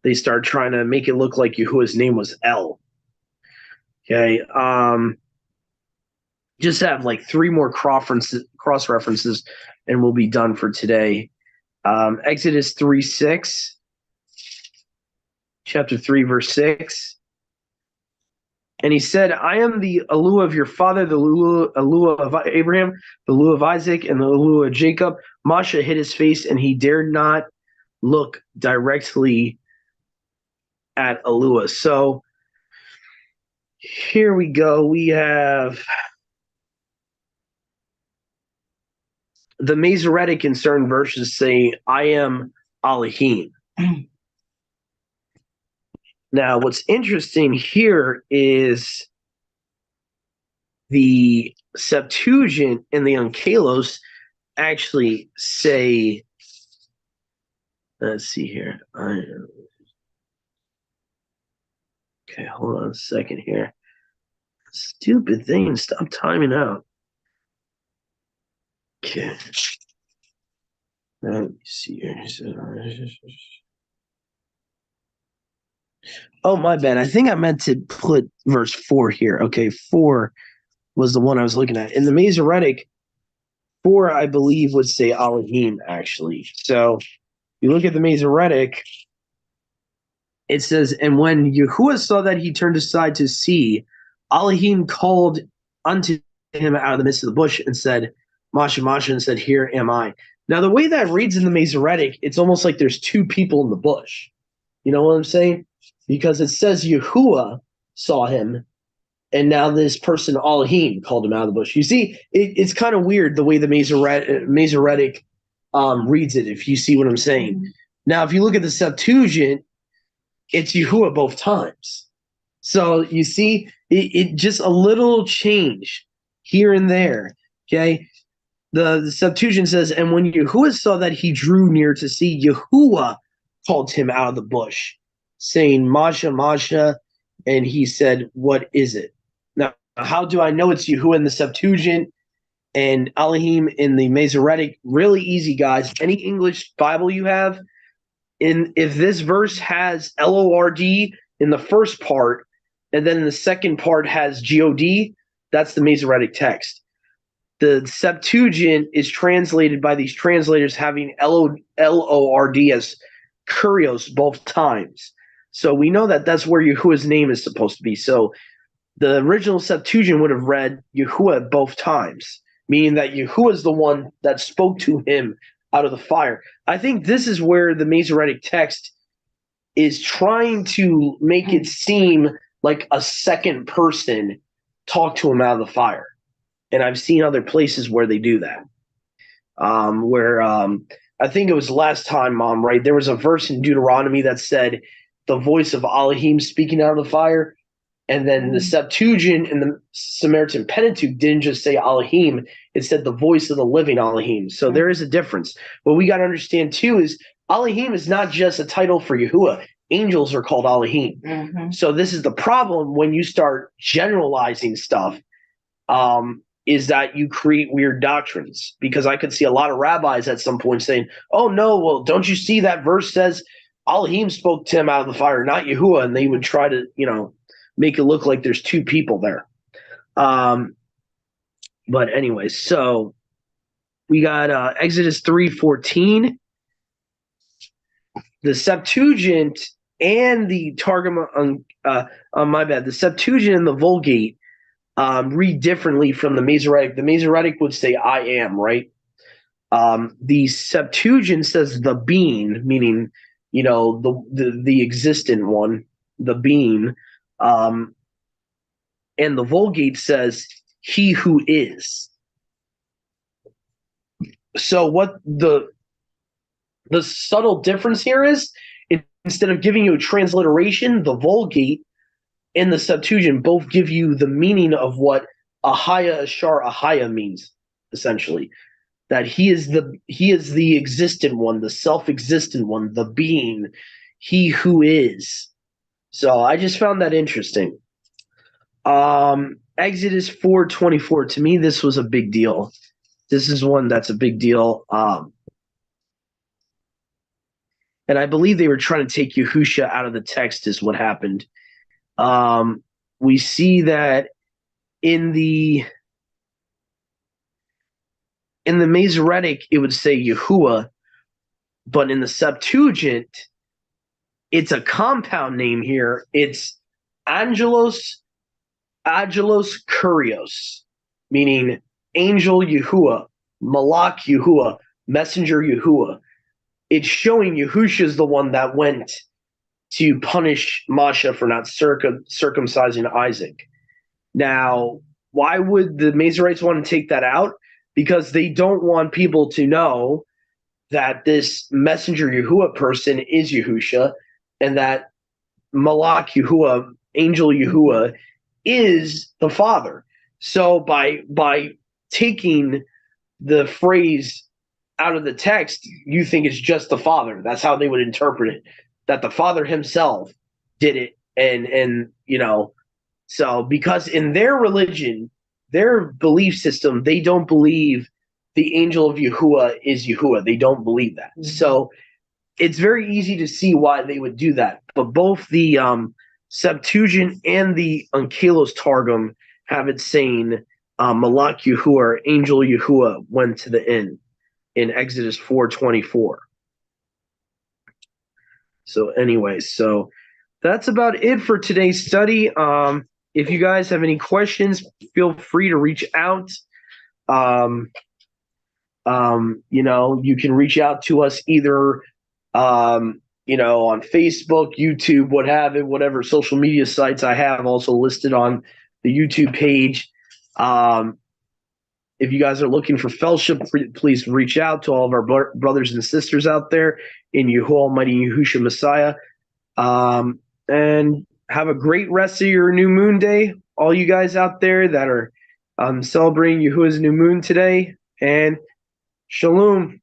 Speaker 1: They start trying to make it look like Yahuwah's name was El. Okay. Just have like 3 more cross references, and we'll be done for today. Exodus 3:6, chapter 3, verse 6. And he said, I am the Eluah of your father, the Eluah of Abraham, the Eluah of Isaac, and the Eluah of Jacob. Moshe hid his face, and he dared not look directly at Eluah. So here we go. We have the Masoretic in certain verses say, I am Elohim. Now, what's interesting here is the Septuagint and the Onkelos actually say, let's see here. Okay, hold on a second here. Stupid thing, stop timing out. Okay. Let me see here. Oh, my bad. I think I meant to put verse 4 here. Okay, 4 was the one I was looking at. In the Masoretic, 4, I believe, would say Elohim, actually. So you look at the Masoretic, it says, and when Yahuwah saw that he turned aside to see, Elohim called unto him out of the midst of the bush and said, Masha, Masha, and said, here am I. Now, the way that reads in the Masoretic, it's almost like there's 2 people in the bush. You know what I'm saying? Because it says Yahuwah saw him, and now this person, Elohim, called him out of the bush. You see, it's kind of weird the way the Masoretic reads it, if you see what I'm saying. Mm-hmm. Now, if you look at the Septuagint, it's Yahuwah both times. So you see, it just a little change here and there, okay? The Septuagint says, and when Yahuwah saw that he drew near to see, Yahuwah called him out of the bush, saying, Masha, Masha, and he said, what is it? Now, how do I know it's Yahuwah in the Septuagint and Elohim in the Masoretic? Really easy, guys. Any English Bible you have, if this verse has L-O-R-D in the first part, and then the second part has G-O-D, that's the Masoretic text. The Septuagint is translated by these translators having L-O-R-D as kurios both times. So we know that that's where Yahuwah's name is supposed to be. So the original Septuagint would have read Yahuwah both times, meaning that Yahuwah is the one that spoke to him out of the fire. I think this is where the Masoretic text is trying to make it seem like a second person talked to him out of the fire. And I've seen other places where they do that. I think it was last time, Mom, right? There was a verse in Deuteronomy that said the voice of Elohim speaking out of the fire. And then the Septuagint and the Samaritan Pentateuch didn't just say Elohim, it said the voice of the living Elohim. So there is a difference. What we got to understand too is Elohim is not just a title for Yahuwah. Angels are called Elohim. Mm-hmm. So this is the problem when you start generalizing stuff, is that you create weird doctrines. Because I could see a lot of rabbis at some point saying, oh no, well, don't you see that verse says Elohim spoke to him out of the fire, not Yahuwah, and they would try to, make it look like there's 2 people there. But anyway, so we got Exodus 3:14. The Septuagint and the Targum, the Septuagint and the Vulgate read differently from the Masoretic. The Masoretic would say, I am, right? The Septuagint says the being, meaning, the existent one, the being. And the Vulgate says he who is. So what the subtle difference here is, instead of giving you a transliteration, the Vulgate and the Septuagint both give you the meaning of what Ahaya Ashar Ahaya means, essentially. That he is the existent one, the self-existent one, the being, he who is. So I just found that interesting. Exodus 4:24. To me, this was a big deal. This is one that's a big deal. and I believe they were trying to take Yahusha out of the text is what happened. We see that in the Masoretic, it would say Yahuwah, but in the Septuagint, it's a compound name here. It's Angelos Kurios, meaning angel Yahuwah, Malak Yahuwah, messenger Yahuwah. It's showing Yahusha is the one that went to punish Masha for not circumcising Isaac. Now, why would the Masoretes want to take that out? Because they don't want people to know that this messenger Yahuwah person is Yahusha, and that Malak Yahuwah, angel Yahuwah, is the Father. So by taking the phrase out of the text, you think it's just the Father. That's how they would interpret it, that the Father himself did it. And so because in their religion, their belief system, they don't believe the angel of Yahuwah is Yahuwah. They don't believe that. Mm-hmm. So it's very easy to see why they would do that. But both the Septuagint and the Onkelos Targum have it saying Malak Yahuwah, angel Yahuwah, went to the inn in Exodus 4:24. So anyway, so that's about it for today's study. If you guys have any questions, feel free to reach out. You can reach out to us either on Facebook, YouTube, whatever social media sites I have also listed on the YouTube page. If you guys are looking for fellowship, please reach out to all of our brothers and sisters out there in Yahuwah Almighty Yahushua Messiah. And have a great rest of your new moon day, all you guys out there that are celebrating Yahuwah's new moon today. And shalom.